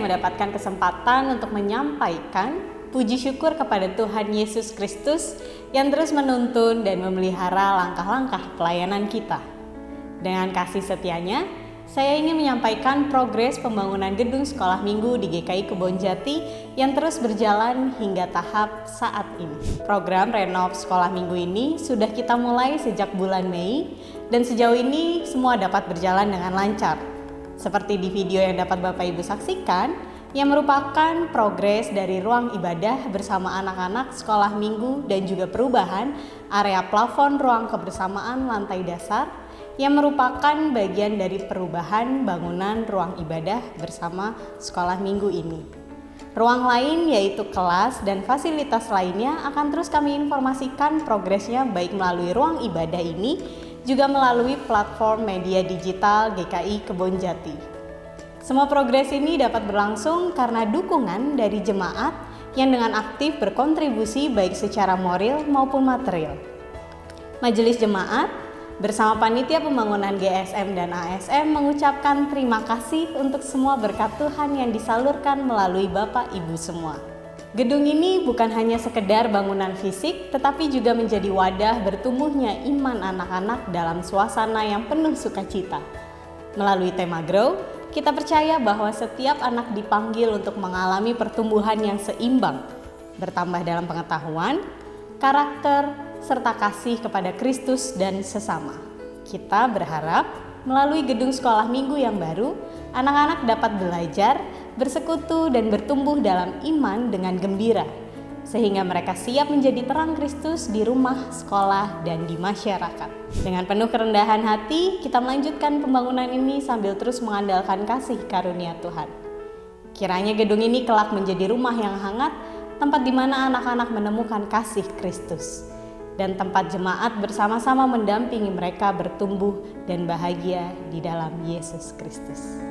mendapatkan kesempatan untuk menyampaikan puji syukur kepada Tuhan Yesus Kristus yang terus menuntun dan memelihara langkah-langkah pelayanan kita. Dengan kasih setianya, saya ingin menyampaikan progres pembangunan gedung sekolah minggu di GKI Kebonjati yang terus berjalan hingga tahap saat ini. Program renov sekolah minggu ini sudah kita mulai sejak bulan Mei dan sejauh ini semua dapat berjalan dengan lancar. Seperti di video yang dapat Bapak Ibu saksikan, yang merupakan progres dari ruang ibadah bersama anak-anak sekolah minggu dan juga perubahan area plafon ruang kebersamaan lantai dasar yang merupakan bagian dari perubahan bangunan ruang ibadah bersama sekolah minggu ini. Ruang lain yaitu kelas dan fasilitas lainnya akan terus kami informasikan progresnya baik melalui ruang ibadah ini juga melalui platform media digital GKI Kebonjati. Semua progres ini dapat berlangsung karena dukungan dari jemaat yang dengan aktif berkontribusi baik secara moral maupun material. Majelis Jemaat bersama panitia pembangunan GSM dan ASM mengucapkan terima kasih untuk semua berkat Tuhan yang disalurkan melalui Bapak Ibu semua. Gedung ini bukan hanya sekedar bangunan fisik, tetapi juga menjadi wadah bertumbuhnya iman anak-anak dalam suasana yang penuh sukacita. Melalui tema Grow, kita percaya bahwa setiap anak dipanggil untuk mengalami pertumbuhan yang seimbang, bertambah dalam pengetahuan, karakter, serta kasih kepada Kristus dan sesama. Kita berharap melalui gedung sekolah minggu yang baru, anak-anak dapat belajar, bersekutu dan bertumbuh dalam iman dengan gembira, sehingga mereka siap menjadi terang Kristus di rumah, sekolah, dan di masyarakat. Dengan penuh kerendahan hati, kita melanjutkan pembangunan ini sambil terus mengandalkan kasih karunia Tuhan. Kiranya gedung ini kelak menjadi rumah yang hangat, tempat di mana anak-anak menemukan kasih Kristus, dan tempat jemaat bersama-sama mendampingi mereka bertumbuh dan bahagia di dalam Yesus Kristus.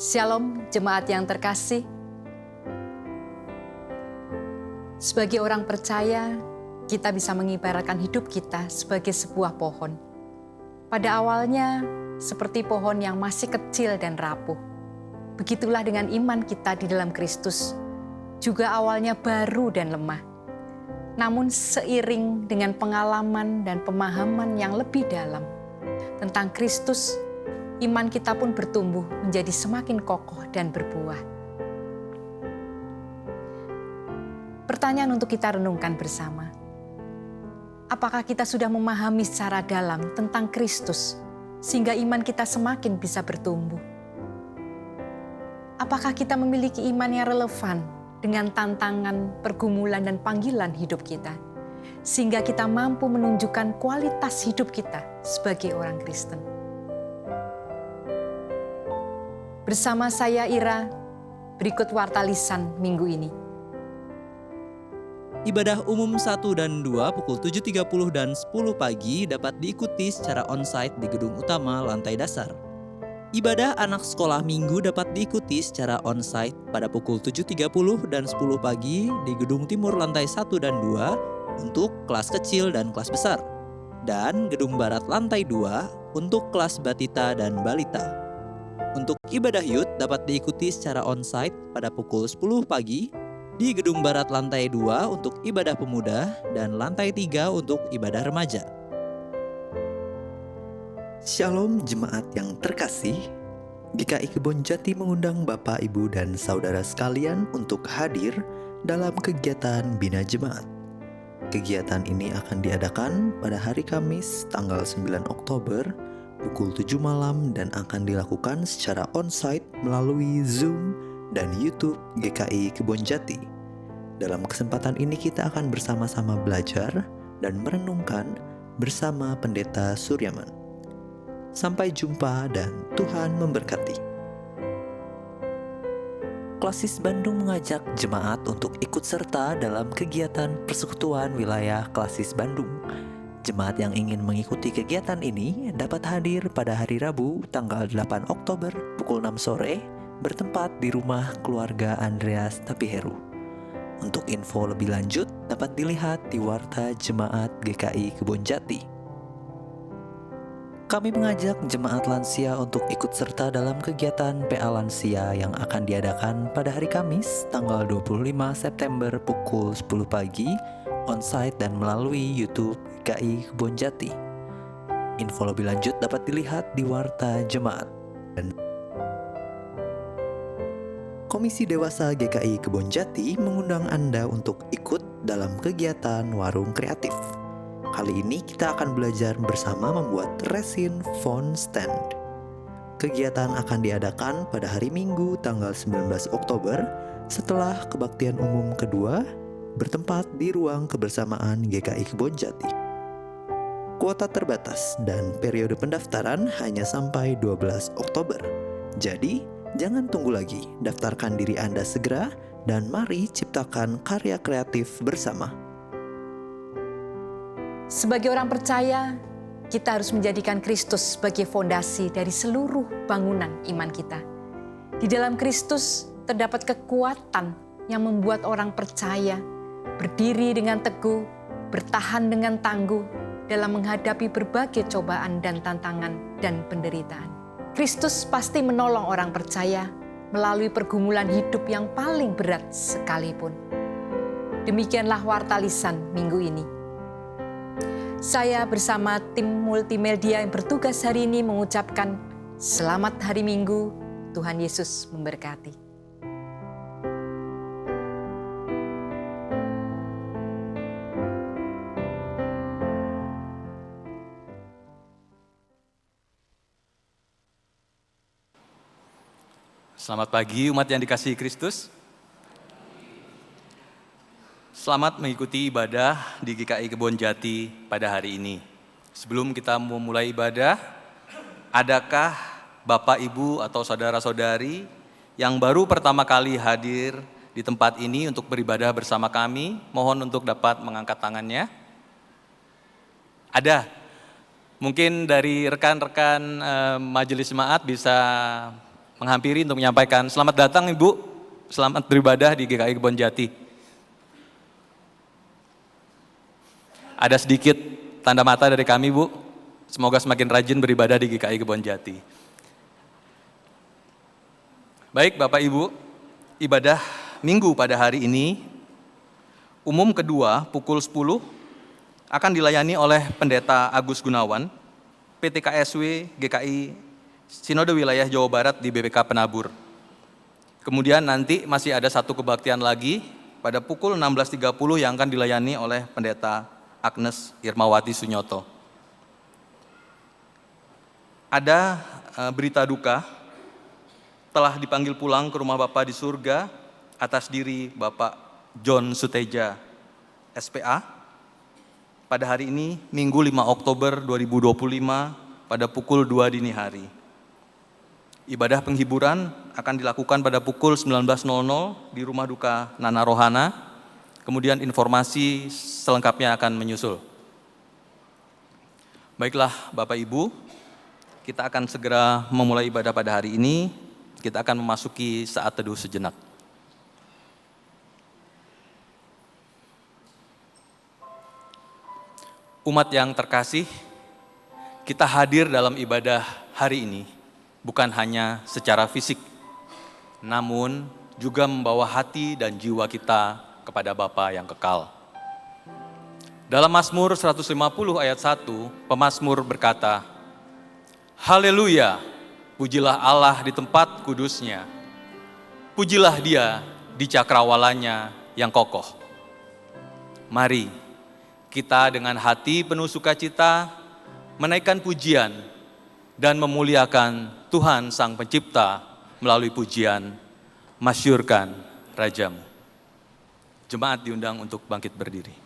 Shalom jemaat yang terkasih. Sebagai orang percaya, kita bisa mengibaratkan hidup kita sebagai sebuah pohon. Pada awalnya seperti pohon yang masih kecil dan rapuh. Begitulah dengan iman kita di dalam Kristus. Juga awalnya baru dan lemah. Namun seiring dengan pengalaman dan pemahaman yang lebih dalam tentang Kristus, iman kita pun bertumbuh menjadi semakin kokoh dan berbuah. Pertanyaan untuk kita renungkan bersama. Apakah kita sudah memahami secara dalam tentang Kristus sehingga iman kita semakin bisa bertumbuh? Apakah kita memiliki iman yang relevan dengan tantangan, pergumulan, dan panggilan hidup kita sehingga kita mampu menunjukkan kualitas hidup kita sebagai orang Kristen? Bersama saya Ira, berikut warta lisan minggu ini. Ibadah umum 1 dan 2 pukul 7.30 dan 10 pagi dapat diikuti secara onsite di gedung utama lantai dasar. Ibadah anak sekolah minggu dapat diikuti secara onsite pada pukul 7.30 dan 10 pagi di gedung timur lantai 1 dan 2 untuk kelas kecil dan kelas besar, dan gedung barat lantai 2 untuk kelas batita dan balita. Untuk ibadah youth dapat diikuti secara onsite pada pukul 10 pagi di gedung barat lantai 2 untuk ibadah pemuda dan lantai 3 untuk ibadah remaja. Shalom jemaat yang terkasih. GKI Kebonjati mengundang Bapak, Ibu, dan Saudara sekalian untuk hadir dalam kegiatan Bina Jemaat. Kegiatan ini akan diadakan pada hari Kamis tanggal 9 Oktober pukul 7 malam dan akan dilakukan secara onsite melalui Zoom dan YouTube GKI Kebonjati. Dalam kesempatan ini kita akan bersama-sama belajar dan merenungkan bersama Pendeta Suryaman. Sampai jumpa dan Tuhan memberkati. Klasis Bandung mengajak jemaat untuk ikut serta dalam kegiatan Persekutuan Wilayah Klasis Bandung. Jemaat yang ingin mengikuti kegiatan ini dapat hadir pada hari Rabu tanggal 8 Oktober pukul 6 sore bertempat di rumah keluarga Andreas Tapiheru. Untuk info lebih lanjut dapat dilihat di Warta Jemaat GKI Kebonjati. Kami mengajak jemaat lansia untuk ikut serta dalam kegiatan PA Lansia yang akan diadakan pada hari Kamis tanggal 25 September pukul 10 pagi onsite dan melalui YouTube GKI Kebonjati. Info lebih lanjut dapat dilihat di Warta Jemaat. Komisi Dewasa GKI Kebonjati mengundang Anda untuk ikut dalam kegiatan Warung Kreatif. Kali ini kita akan belajar bersama membuat resin font stand. Kegiatan akan diadakan pada hari Minggu tanggal 19 Oktober setelah kebaktian umum kedua bertempat di ruang kebersamaan GKI Kebonjati. Kuota terbatas dan periode pendaftaran hanya sampai 12 Oktober. Jadi, jangan tunggu lagi, daftarkan diri Anda segera dan mari ciptakan karya kreatif bersama. Sebagai orang percaya, kita harus menjadikan Kristus sebagai fondasi dari seluruh bangunan iman kita. Di dalam Kristus terdapat kekuatan yang membuat orang percaya berdiri dengan teguh, bertahan dengan tangguh dalam menghadapi berbagai cobaan dan tantangan dan penderitaan. Kristus pasti menolong orang percaya melalui pergumulan hidup yang paling berat sekalipun. Demikianlah Warta Lisan minggu ini. Saya bersama tim multimedia yang bertugas hari ini mengucapkan selamat hari Minggu, Tuhan Yesus memberkati. Selamat pagi umat yang dikasihi Kristus. Selamat mengikuti ibadah di GKI Kebonjati pada hari ini. Sebelum kita memulai ibadah, adakah Bapak, Ibu, atau saudara-saudari yang baru pertama kali hadir di tempat ini untuk beribadah bersama kami? Mohon untuk dapat mengangkat tangannya. Ada. Mungkin dari rekan-rekan majelis jemaat bisa menghampiri untuk menyampaikan selamat datang Ibu, selamat beribadah di GKI Kebonjati. Ada sedikit tanda mata dari kami, Bu. Semoga semakin rajin beribadah di GKI Kebonjati. Baik, Bapak Ibu, ibadah Minggu pada hari ini, umum kedua pukul 10, akan dilayani oleh Pendeta Agus Gunawan, PTKSW GKI Sinode Wilayah Jawa Barat di BPK Penabur. Kemudian nanti masih ada satu kebaktian lagi pada pukul 16.30 yang akan dilayani oleh Pendeta Agnes Irmawati Sunyoto. Ada berita duka, telah dipanggil pulang ke rumah Bapa di surga atas diri Bapak John Suteja, SPA, pada hari ini Minggu 5 Oktober 2025 pada pukul 2 dini hari. Ibadah penghiburan akan dilakukan pada pukul 19.00 di rumah duka Nana Rohana. Kemudian informasi selengkapnya akan menyusul. Baiklah Bapak Ibu, kita akan segera memulai ibadah pada hari ini. Kita akan memasuki saat teduh sejenak. Umat yang terkasih, kita hadir dalam ibadah hari ini bukan hanya secara fisik, namun juga membawa hati dan jiwa kita kepada Bapa yang kekal. Dalam Mazmur 150 ayat 1, pemazmur berkata, Haleluya, Pujilah Allah di tempat kudusnya. Pujilah Dia di cakrawalanya yang kokoh. Mari kita dengan hati penuh sukacita menaikkan pujian dan memuliakan Tuhan Sang Pencipta melalui pujian Masyurkan Rajamu. Jemaat diundang untuk bangkit berdiri.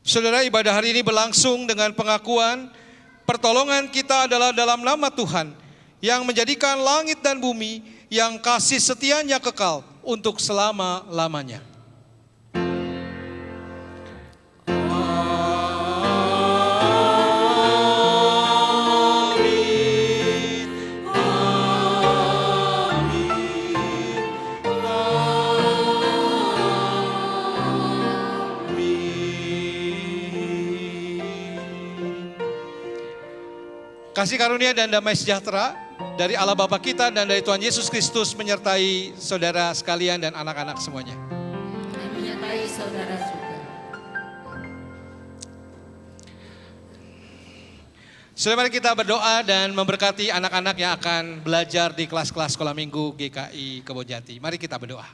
Saudara, ibadah hari ini berlangsung dengan pengakuan pertolongan kita adalah dalam nama Tuhan yang menjadikan langit dan bumi, yang kasih setianya kekal untuk selama-lamanya. Kasih karunia dan damai sejahtera dari Allah Bapa kita dan dari Tuhan Yesus Kristus menyertai saudara sekalian dan anak-anak semuanya. Dan menyertai saudara juga. Saudara, mari kita berdoa dan memberkati anak-anak yang akan belajar di kelas-kelas sekolah minggu GKI Kebonjati. Mari kita berdoa.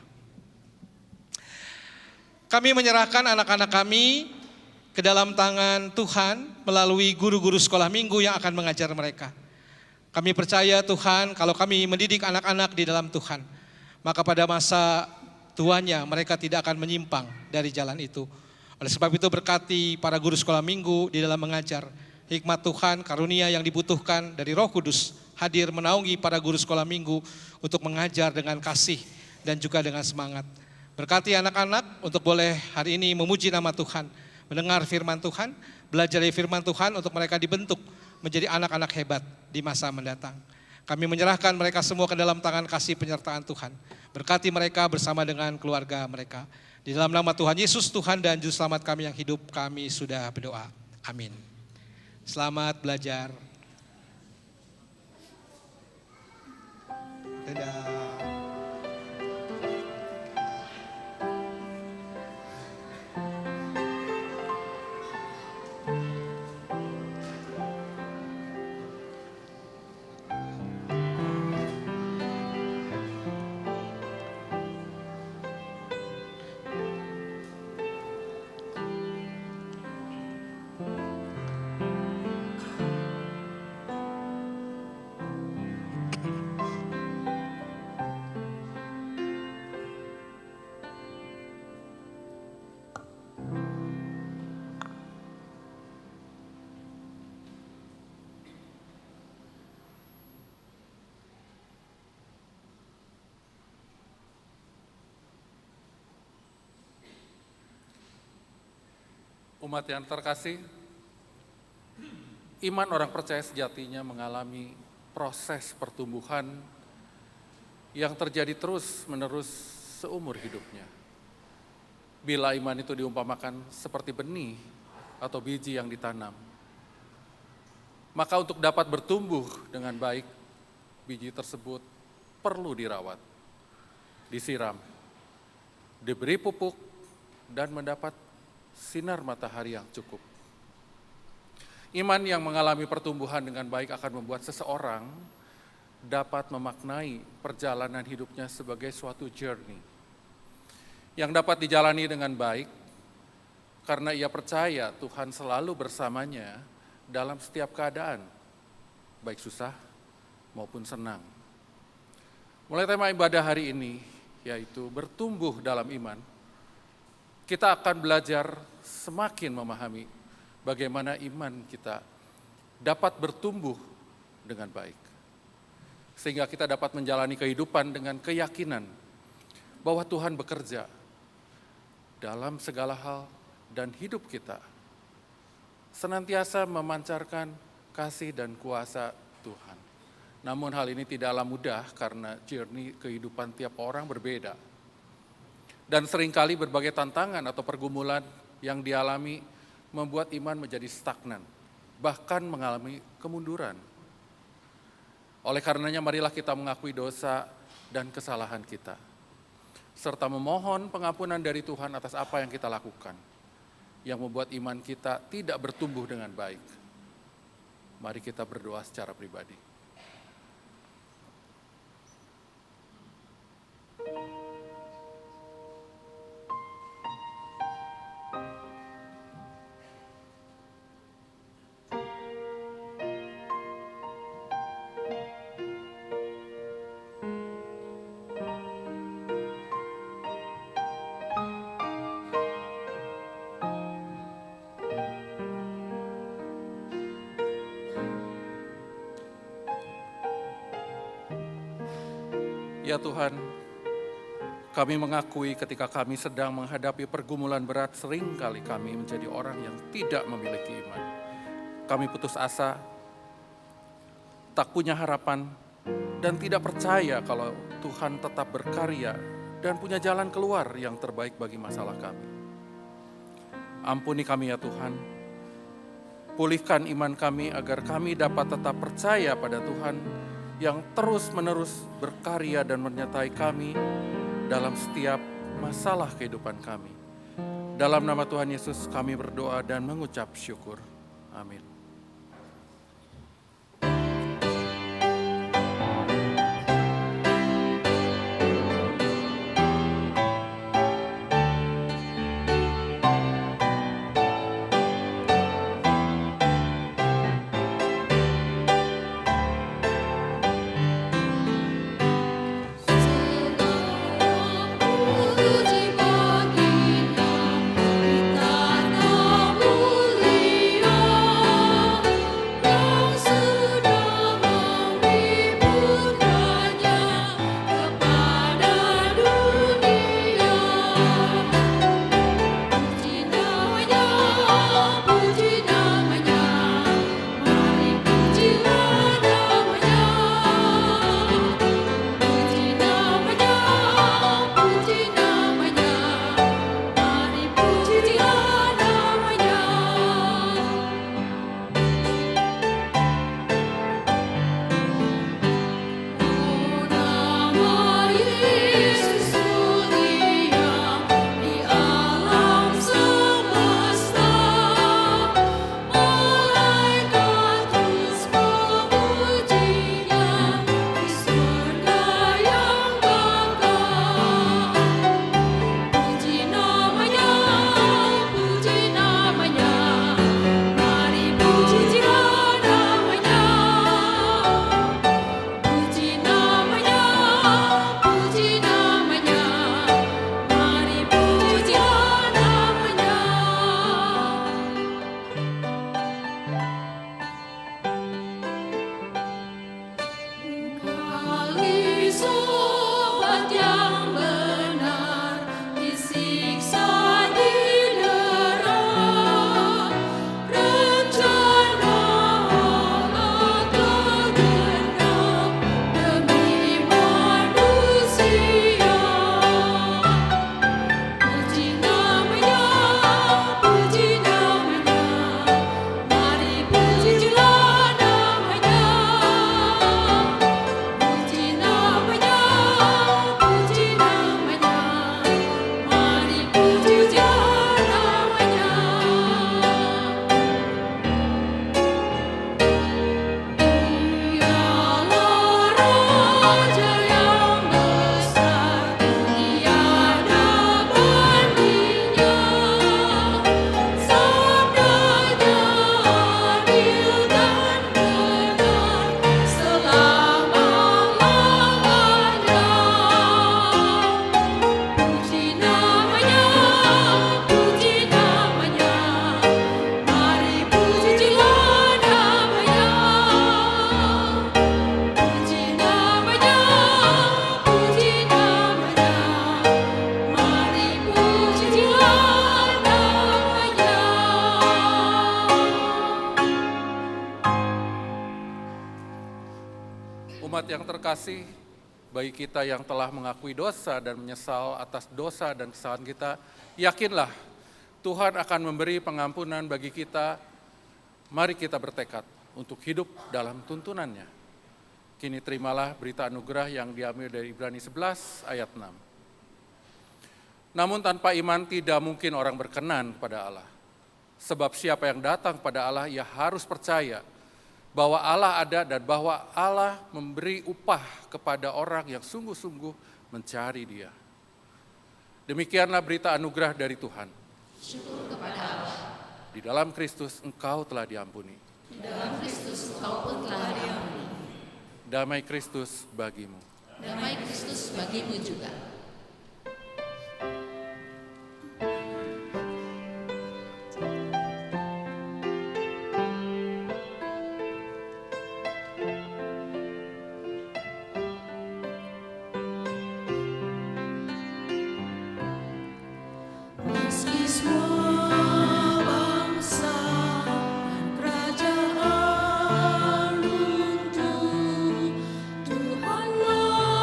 Kami menyerahkan anak-anak kami ke dalam tangan Tuhan melalui guru-guru sekolah minggu yang akan mengajar mereka. Kami percaya Tuhan, kalau kami mendidik anak-anak di dalam Tuhan, maka pada masa tuanya mereka tidak akan menyimpang dari jalan itu. Oleh sebab itu berkati para guru sekolah minggu di dalam mengajar. Hikmat Tuhan, karunia yang dibutuhkan dari Roh Kudus hadir menaungi para guru sekolah minggu untuk mengajar dengan kasih dan juga dengan semangat. Berkati anak-anak untuk boleh hari ini memuji nama Tuhan, mendengar firman Tuhan, belajar dari firman Tuhan untuk mereka dibentuk menjadi anak-anak hebat di masa mendatang. Kami menyerahkan mereka semua ke dalam tangan kasih penyertaan Tuhan. Berkati mereka bersama dengan keluarga mereka. Di dalam nama Tuhan Yesus, Tuhan dan Juru Selamat kami yang hidup, kami sudah berdoa. Amin. Selamat belajar. Dadah. Umat yang terkasih, iman orang percaya sejatinya mengalami proses pertumbuhan yang terjadi terus-menerus seumur hidupnya. Bila iman itu diumpamakan seperti benih atau biji yang ditanam, maka untuk dapat bertumbuh dengan baik, biji tersebut perlu dirawat, disiram, diberi pupuk, dan mendapat sinar matahari yang cukup. Iman yang mengalami pertumbuhan dengan baik akan membuat seseorang dapat memaknai perjalanan hidupnya sebagai suatu journey yang dapat dijalani dengan baik karena ia percaya Tuhan selalu bersamanya dalam setiap keadaan, baik susah maupun senang. Mulai tema ibadah hari ini, yaitu bertumbuh dalam iman, kita akan belajar semakin memahami bagaimana iman kita dapat bertumbuh dengan baik. Sehingga kita dapat menjalani kehidupan dengan keyakinan bahwa Tuhan bekerja dalam segala hal dan hidup kita senantiasa memancarkan kasih dan kuasa Tuhan. Namun hal ini tidaklah mudah karena journey kehidupan tiap orang berbeda. Dan seringkali berbagai tantangan atau pergumulan yang dialami membuat iman menjadi stagnan, bahkan mengalami kemunduran. Oleh karenanya marilah kita mengakui dosa dan kesalahan kita, serta memohon pengampunan dari Tuhan atas apa yang kita lakukan, yang membuat iman kita tidak bertumbuh dengan baik. Mari kita berdoa secara pribadi. Ya Tuhan, kami mengakui ketika kami sedang menghadapi pergumulan berat, seringkali kami menjadi orang yang tidak memiliki iman. Kami putus asa, tak punya harapan, dan tidak percaya kalau Tuhan tetap berkarya dan punya jalan keluar yang terbaik bagi masalah kami. Ampuni kami ya Tuhan, pulihkan iman kami agar kami dapat tetap percaya pada Tuhan yang terus-menerus berkarya dan menyertai kami dalam setiap masalah kehidupan kami. Dalam nama Tuhan Yesus kami berdoa dan mengucap syukur. Amin. kasih bagi kita yang telah mengakui dosa dan menyesal atas dosa dan kesalahan kita, yakinlah Tuhan akan memberi pengampunan bagi kita. Mari kita bertekad untuk hidup dalam tuntunannya. Kini terimalah berita anugerah yang diambil dari Ibrani 11 ayat 6. Namun tanpa iman tidak mungkin orang berkenan kepada Allah. Sebab siapa yang datang kepada Allah, ia harus percaya bahwa Allah ada dan bahwa Allah memberi upah kepada orang yang sungguh-sungguh mencari Dia. Demikianlah berita anugerah dari Tuhan. Syukur kepada Allah. Di dalam Kristus engkau telah diampuni. Di dalam Kristus engkau pun telah diampuni. Damai Kristus bagimu. Damai Kristus bagimu juga. Meski semua bangsa dan kerajaan runtuh, Tuhanlah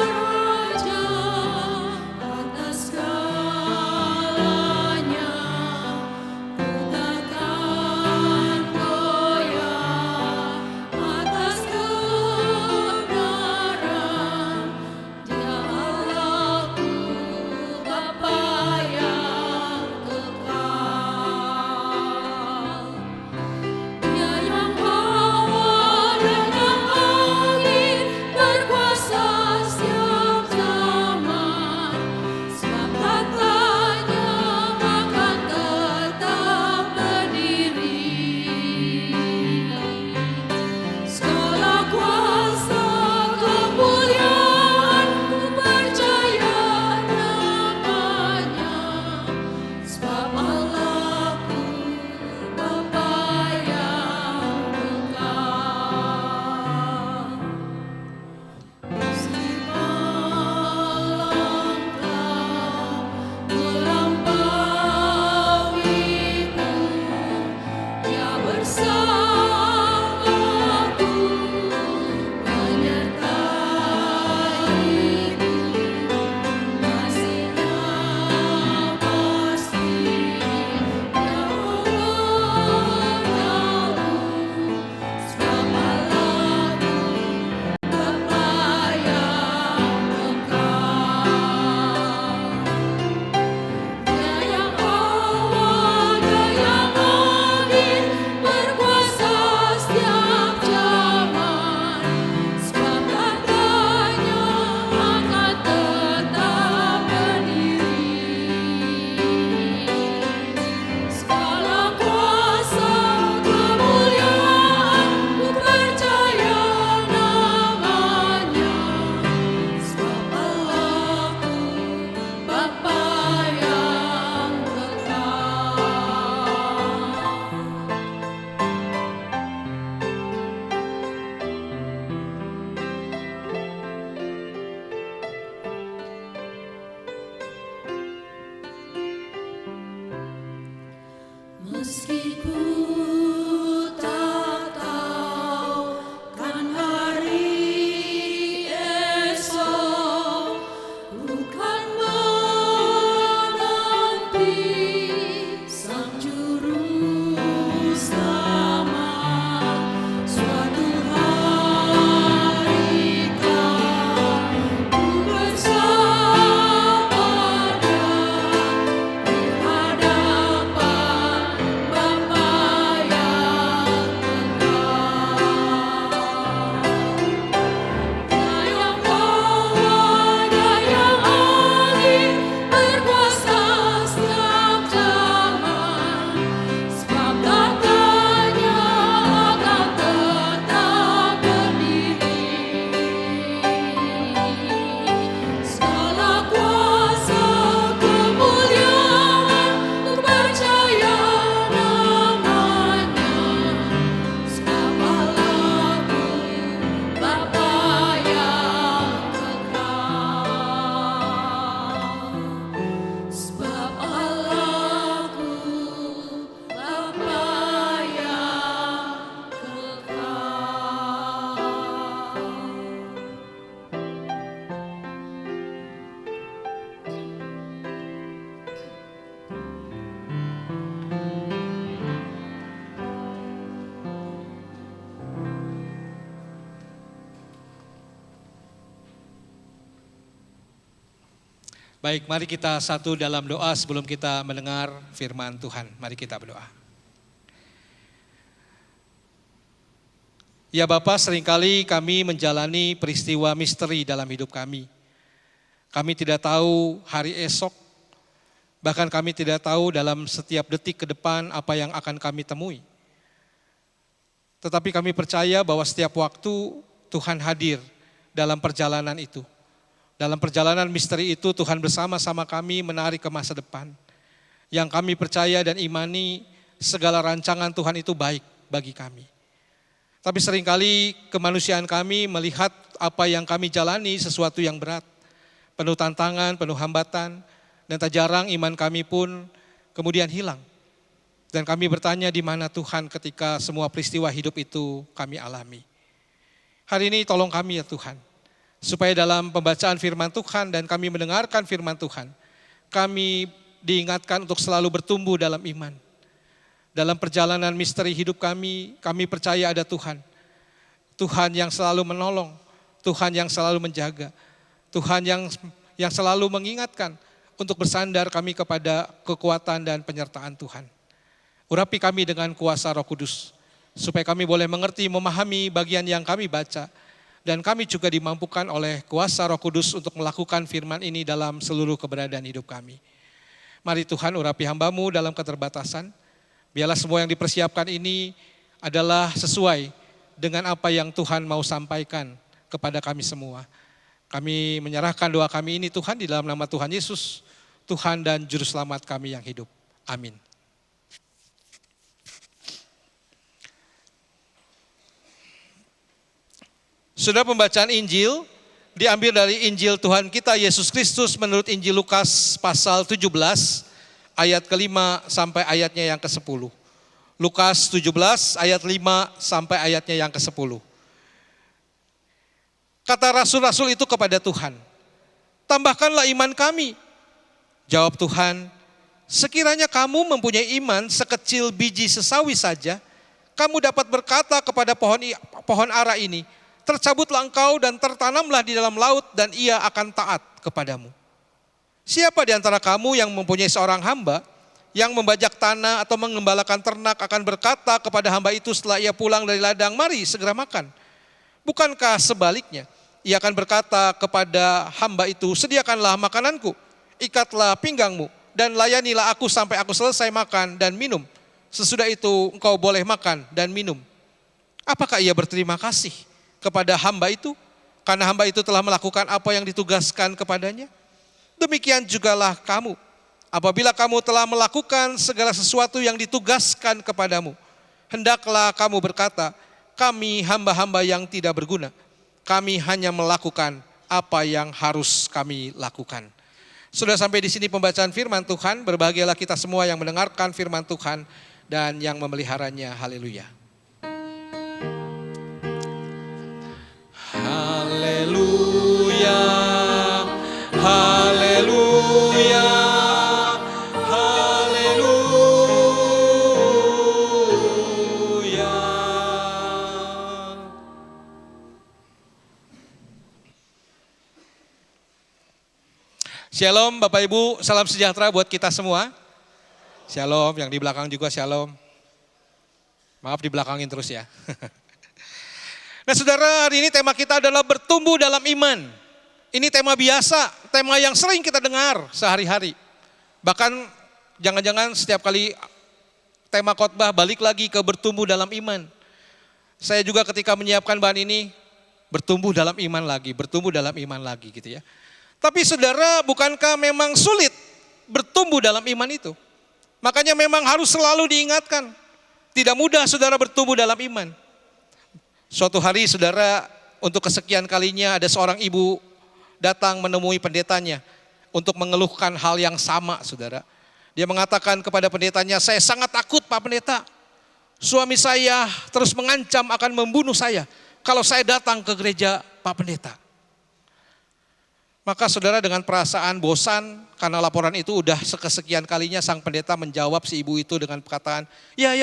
Raja Baik, mari kita satu dalam doa sebelum kita mendengar firman Tuhan. Mari kita berdoa. Ya Bapa, seringkali kami menjalani peristiwa misteri dalam hidup kami. Kami tidak tahu hari esok, bahkan kami tidak tahu dalam setiap detik ke depan apa yang akan kami temui. Tetapi kami percaya bahwa setiap waktu Tuhan hadir dalam perjalanan itu. Dalam perjalanan misteri itu Tuhan bersama-sama kami menarik ke masa depan. Yang kami percaya dan imani segala rancangan Tuhan itu baik bagi kami. Tapi seringkali kemanusiaan kami melihat apa yang kami jalani sesuatu yang berat. Penuh tantangan, penuh hambatan. Dan tak jarang iman kami pun kemudian hilang. Dan kami bertanya di mana Tuhan ketika semua peristiwa hidup itu kami alami. Hari ini tolong kami ya Tuhan. Supaya dalam pembacaan firman Tuhan dan kami mendengarkan firman Tuhan, kami diingatkan untuk selalu bertumbuh dalam iman. Dalam perjalanan misteri hidup kami percaya ada Tuhan. Tuhan yang selalu menolong, Tuhan yang selalu menjaga, Tuhan yang selalu mengingatkan untuk bersandar kami kepada kekuatan dan penyertaan Tuhan. Urapi kami dengan kuasa Roh Kudus, supaya kami boleh mengerti, memahami bagian yang kami baca, dan kami juga dimampukan oleh kuasa Roh Kudus untuk melakukan firman ini dalam seluruh keberadaan hidup kami. Mari Tuhan urapi hamba-Mu dalam keterbatasan. Biarlah semua yang dipersiapkan ini adalah sesuai dengan apa yang Tuhan mau sampaikan kepada kami semua. Kami menyerahkan doa kami ini Tuhan di dalam nama Tuhan Yesus, Tuhan dan Juru Selamat kami yang hidup. Amin. Sudah pembacaan Injil diambil dari Injil Tuhan kita Yesus Kristus menurut Injil Lukas pasal 17 ayat ke-5 sampai ayatnya yang ke-10. Lukas 17 ayat 5 sampai ayatnya yang ke-10. Kata rasul-rasul itu kepada Tuhan, tambahkanlah iman kami. Jawab Tuhan, sekiranya kamu mempunyai iman sekecil biji sesawi saja, kamu dapat berkata kepada pohon ara ini, tercabutlah engkau dan tertanamlah di dalam laut dan ia akan taat kepadamu. Siapa di antara kamu yang mempunyai seorang hamba yang membajak tanah atau mengembalakan ternak akan berkata kepada hamba itu setelah ia pulang dari ladang, mari segera makan. Bukankah sebaliknya, ia akan berkata kepada hamba itu, sediakanlah makananku, ikatlah pinggangmu dan layanilah aku sampai aku selesai makan dan minum. Sesudah itu engkau boleh makan dan minum. Apakah ia berterima kasih kepada hamba itu, karena hamba itu telah melakukan apa yang ditugaskan kepadanya? Demikian jugalah kamu, apabila kamu telah melakukan segala sesuatu yang ditugaskan kepadamu, hendaklah kamu berkata, kami hamba-hamba yang tidak berguna, kami hanya melakukan apa yang harus kami lakukan. Sudah sampai di sini pembacaan firman Tuhan, berbahagialah kita semua yang mendengarkan firman Tuhan dan yang memeliharanya. Haleluya. Haleluya, haleluya, haleluya. Shalom Bapak Ibu, salam sejahtera buat kita semua. Shalom, yang di belakang juga shalom. Maaf dibelakangin terus ya. Nah saudara, hari ini tema kita adalah bertumbuh dalam iman. Ini tema biasa, tema yang sering kita dengar sehari-hari. Bahkan jangan-jangan setiap kali tema khotbah balik lagi ke bertumbuh dalam iman. Saya juga ketika menyiapkan bahan ini, bertumbuh dalam iman lagi gitu ya. Tapi saudara, bukankah memang sulit bertumbuh dalam iman itu? Makanya memang harus selalu diingatkan. Tidak mudah saudara bertumbuh dalam iman. Suatu hari saudara, untuk kesekian kalinya ada seorang ibu datang menemui pendetanya untuk mengeluhkan hal yang sama saudara. Dia mengatakan kepada pendetanya, saya sangat takut Pak Pendeta. Suami saya terus mengancam akan membunuh saya kalau saya datang ke gereja Pak Pendeta. Maka saudara dengan perasaan bosan karena laporan itu udah kesekian kalinya sang pendeta menjawab si ibu itu dengan perkataan, ya.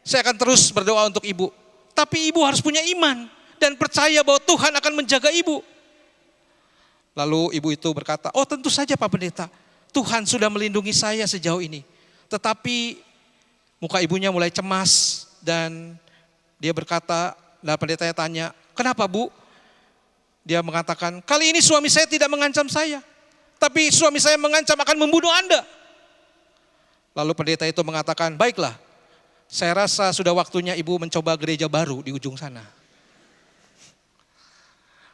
Saya akan terus berdoa untuk ibu. Tapi ibu harus punya iman dan percaya bahwa Tuhan akan menjaga ibu. Lalu ibu itu berkata, oh tentu saja Pak Pendeta, Tuhan sudah melindungi saya sejauh ini. Tetapi muka ibunya mulai cemas dan dia berkata, dan pendetanya tanya, kenapa Bu? Dia mengatakan, kali ini suami saya tidak mengancam saya, tapi suami saya mengancam akan membunuh Anda. Lalu pendeta itu mengatakan, baiklah, saya rasa sudah waktunya ibu mencoba gereja baru di ujung sana.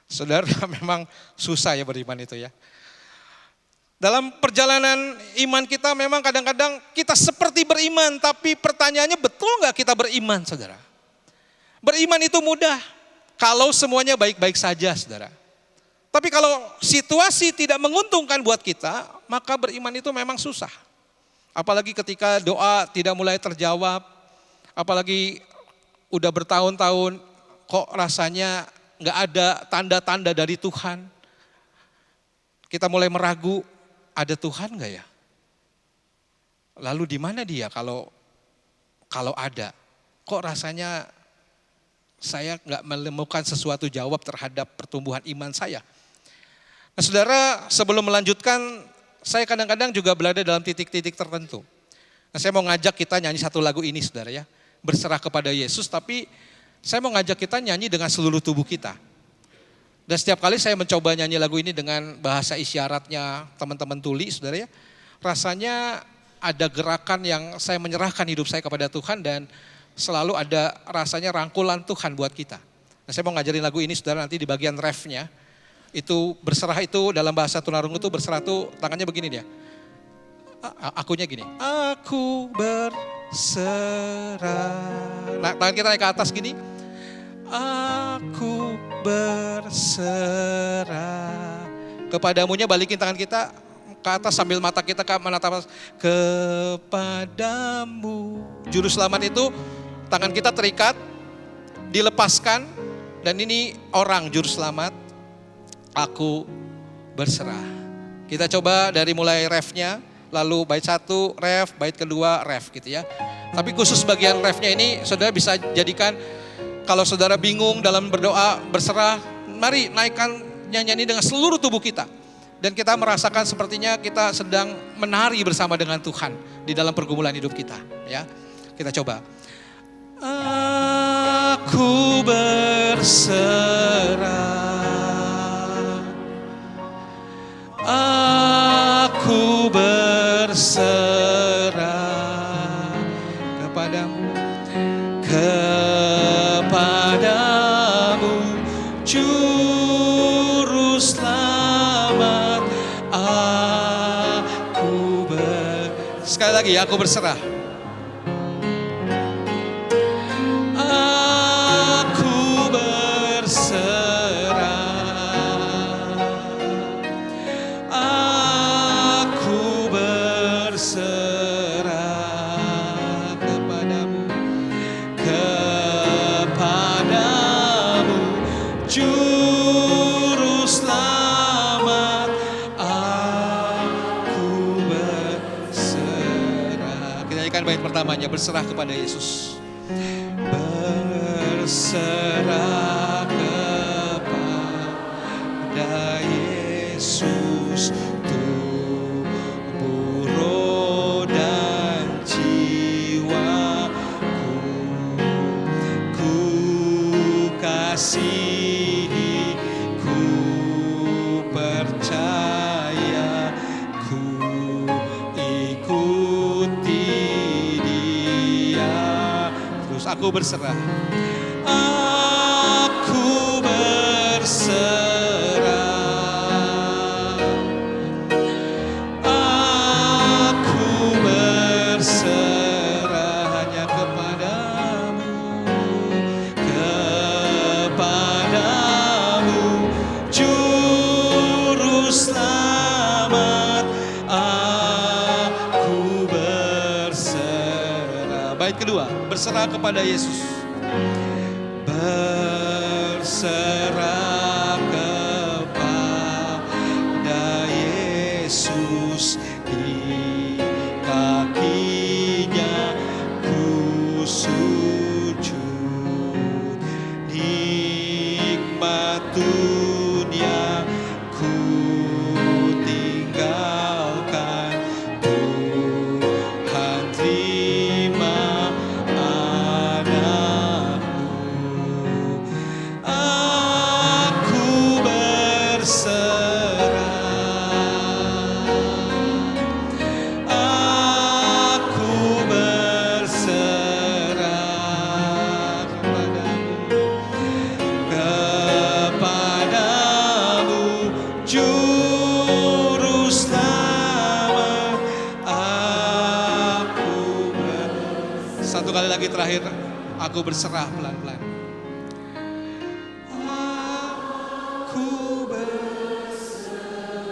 Saudara, memang susah ya beriman itu ya. Dalam perjalanan iman kita memang kadang-kadang kita seperti beriman, tapi pertanyaannya betul nggak kita beriman, saudara? Beriman itu mudah kalau semuanya baik-baik saja, saudara. Tapi kalau situasi tidak menguntungkan buat kita, maka beriman itu memang susah. Apalagi ketika doa tidak mulai terjawab, apalagi udah bertahun-tahun kok rasanya nggak ada tanda-tanda dari Tuhan. Kita mulai meragu, ada Tuhan nggak ya? Lalu di mana dia kalau ada? Kok rasanya saya nggak menemukan sesuatu jawab terhadap pertumbuhan iman saya? Nah saudara, sebelum melanjutkan, saya kadang-kadang juga berada dalam titik-titik tertentu. Nah saya mau ngajak kita nyanyi satu lagu ini saudara ya, berserah kepada Yesus, tapi saya mau ngajak kita nyanyi dengan seluruh tubuh kita. Dan setiap kali saya mencoba nyanyi lagu ini dengan bahasa isyaratnya teman-teman tuli saudara ya, rasanya ada gerakan yang saya menyerahkan hidup saya kepada Tuhan dan selalu ada rasanya rangkulan Tuhan buat kita. Nah saya mau ngajarin lagu ini saudara, nanti di bagian refnya. Itu berserah itu dalam bahasa tunarungu itu berserah itu tangannya begini dia. Akunya gini. Aku berserah. Nah, tangan kita naik ke atas gini. Aku berserah. Kepadamunya balikin tangan kita ke atas sambil mata kita menatap kepadamu. Juru selamat itu tangan kita terikat, dilepaskan, dan ini orang juru selamat. Aku berserah. Kita coba dari mulai refnya, lalu bait 1 ref, bait kedua ref gitu ya. Tapi khusus bagian refnya ini saudara bisa jadikan, kalau saudara bingung dalam berdoa berserah, mari naikkan nyanyian ini dengan seluruh tubuh kita. Dan kita merasakan sepertinya kita sedang menari bersama dengan Tuhan di dalam pergumulan hidup kita ya. Kita coba. Aku berserah. Aku berserah kepadamu, Juru Selamat. Sekali lagi, aku berserah. Aku berserah. Juru Selamat, aku berserah. Kita nyanyikan bait pertamanya, berserah kepada Yesus. Berserah kepada Yesus, tubuh, roh, dan jiwaku. Ku kasih, aku berserah. Aku berserah. Aku berserah hanya kepadamu. Kepadamu, Juru Selamat. Aku berserah. Bait kedua, berserah kepada Yesus. Berserah kepada Yesus, di kakinya ku sujud. Nikmat dunia ku lagi terakhir, aku berserah pelan-pelan. Aku berserah,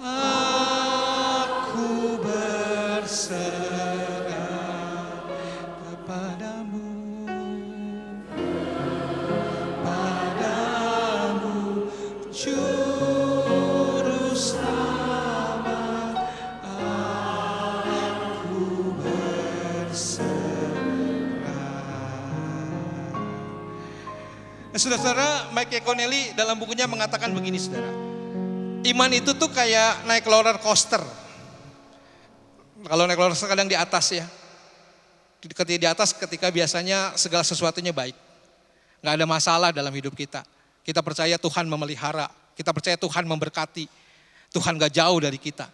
aku berserah kepadamu, padamu Juru Selamat, aku berserah. Saudara-saudara, Mike Connelly dalam bukunya mengatakan begini, saudara. Iman itu tuh kayak naik roller coaster. Kalau naik roller coaster kadang di atas ya. Ketika di atas ketika biasanya segala sesuatunya baik. Nggak ada masalah dalam hidup kita. Kita percaya Tuhan memelihara. Kita percaya Tuhan memberkati. Tuhan gak jauh dari kita.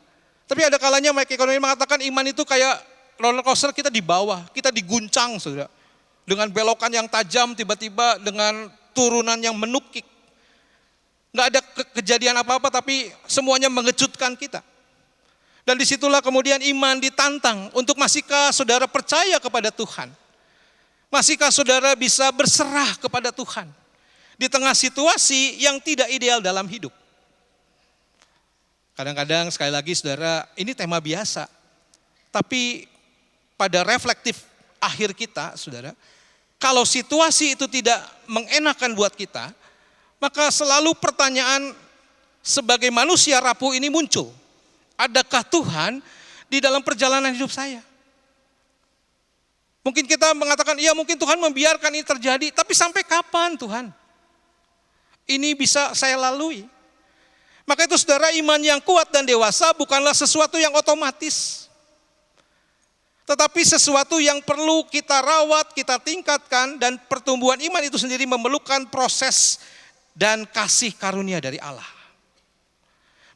Tapi ada kalanya Mike Connelly mengatakan iman itu kayak roller coaster, kita di bawah. Kita diguncang, saudara. Dengan belokan yang tajam, tiba-tiba dengan turunan yang menukik. Nggak ada kejadian apa-apa, tapi semuanya mengejutkan kita. Dan disitulah kemudian iman ditantang untuk masihkah saudara percaya kepada Tuhan? Masihkah saudara bisa berserah kepada Tuhan? Di tengah situasi yang tidak ideal dalam hidup. Kadang-kadang sekali lagi saudara, ini tema biasa. Tapi pada reflektif akhir kita saudara, kalau situasi itu tidak mengenakan buat kita, maka selalu pertanyaan sebagai manusia rapuh ini muncul. Adakah Tuhan di dalam perjalanan hidup saya? Mungkin kita mengatakan, iya mungkin Tuhan membiarkan ini terjadi, tapi sampai kapan Tuhan? Ini bisa saya lalui. Maka itu saudara, iman yang kuat dan dewasa bukanlah sesuatu yang otomatis. Tetapi sesuatu yang perlu kita rawat, kita tingkatkan, dan pertumbuhan iman itu sendiri memerlukan proses dan kasih karunia dari Allah.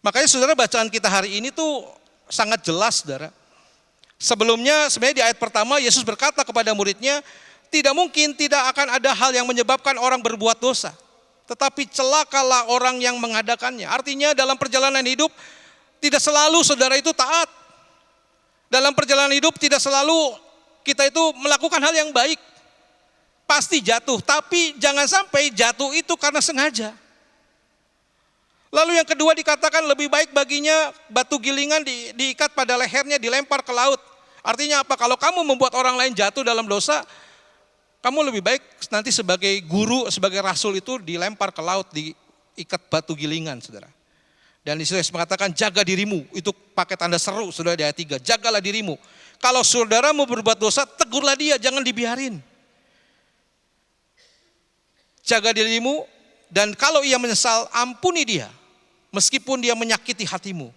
Makanya saudara, bacaan kita hari ini tuh sangat jelas saudara. Sebelumnya sebenarnya di ayat pertama Yesus berkata kepada muridnya, tidak mungkin tidak akan ada hal yang menyebabkan orang berbuat dosa. Tetapi celakalah orang yang mengadakannya. Artinya dalam perjalanan hidup tidak selalu saudara itu taat. Dalam perjalanan hidup tidak selalu kita itu melakukan hal yang baik. Pasti jatuh, tapi jangan sampai jatuh itu karena sengaja. Lalu yang kedua dikatakan lebih baik baginya batu gilingan diikat pada lehernya, dilempar ke laut. Artinya apa? Kalau kamu membuat orang lain jatuh dalam dosa, kamu lebih baik nanti sebagai guru, sebagai rasul itu dilempar ke laut, diikat batu gilingan saudara. Dan Yesus mengatakan jaga dirimu, itu pakai tanda seru saudara di ayat 3, jagalah dirimu. Kalau saudara mau berbuat dosa, tegurlah dia, jangan dibiarin. Jaga dirimu, dan kalau ia menyesal, ampuni dia, meskipun dia menyakiti hatimu.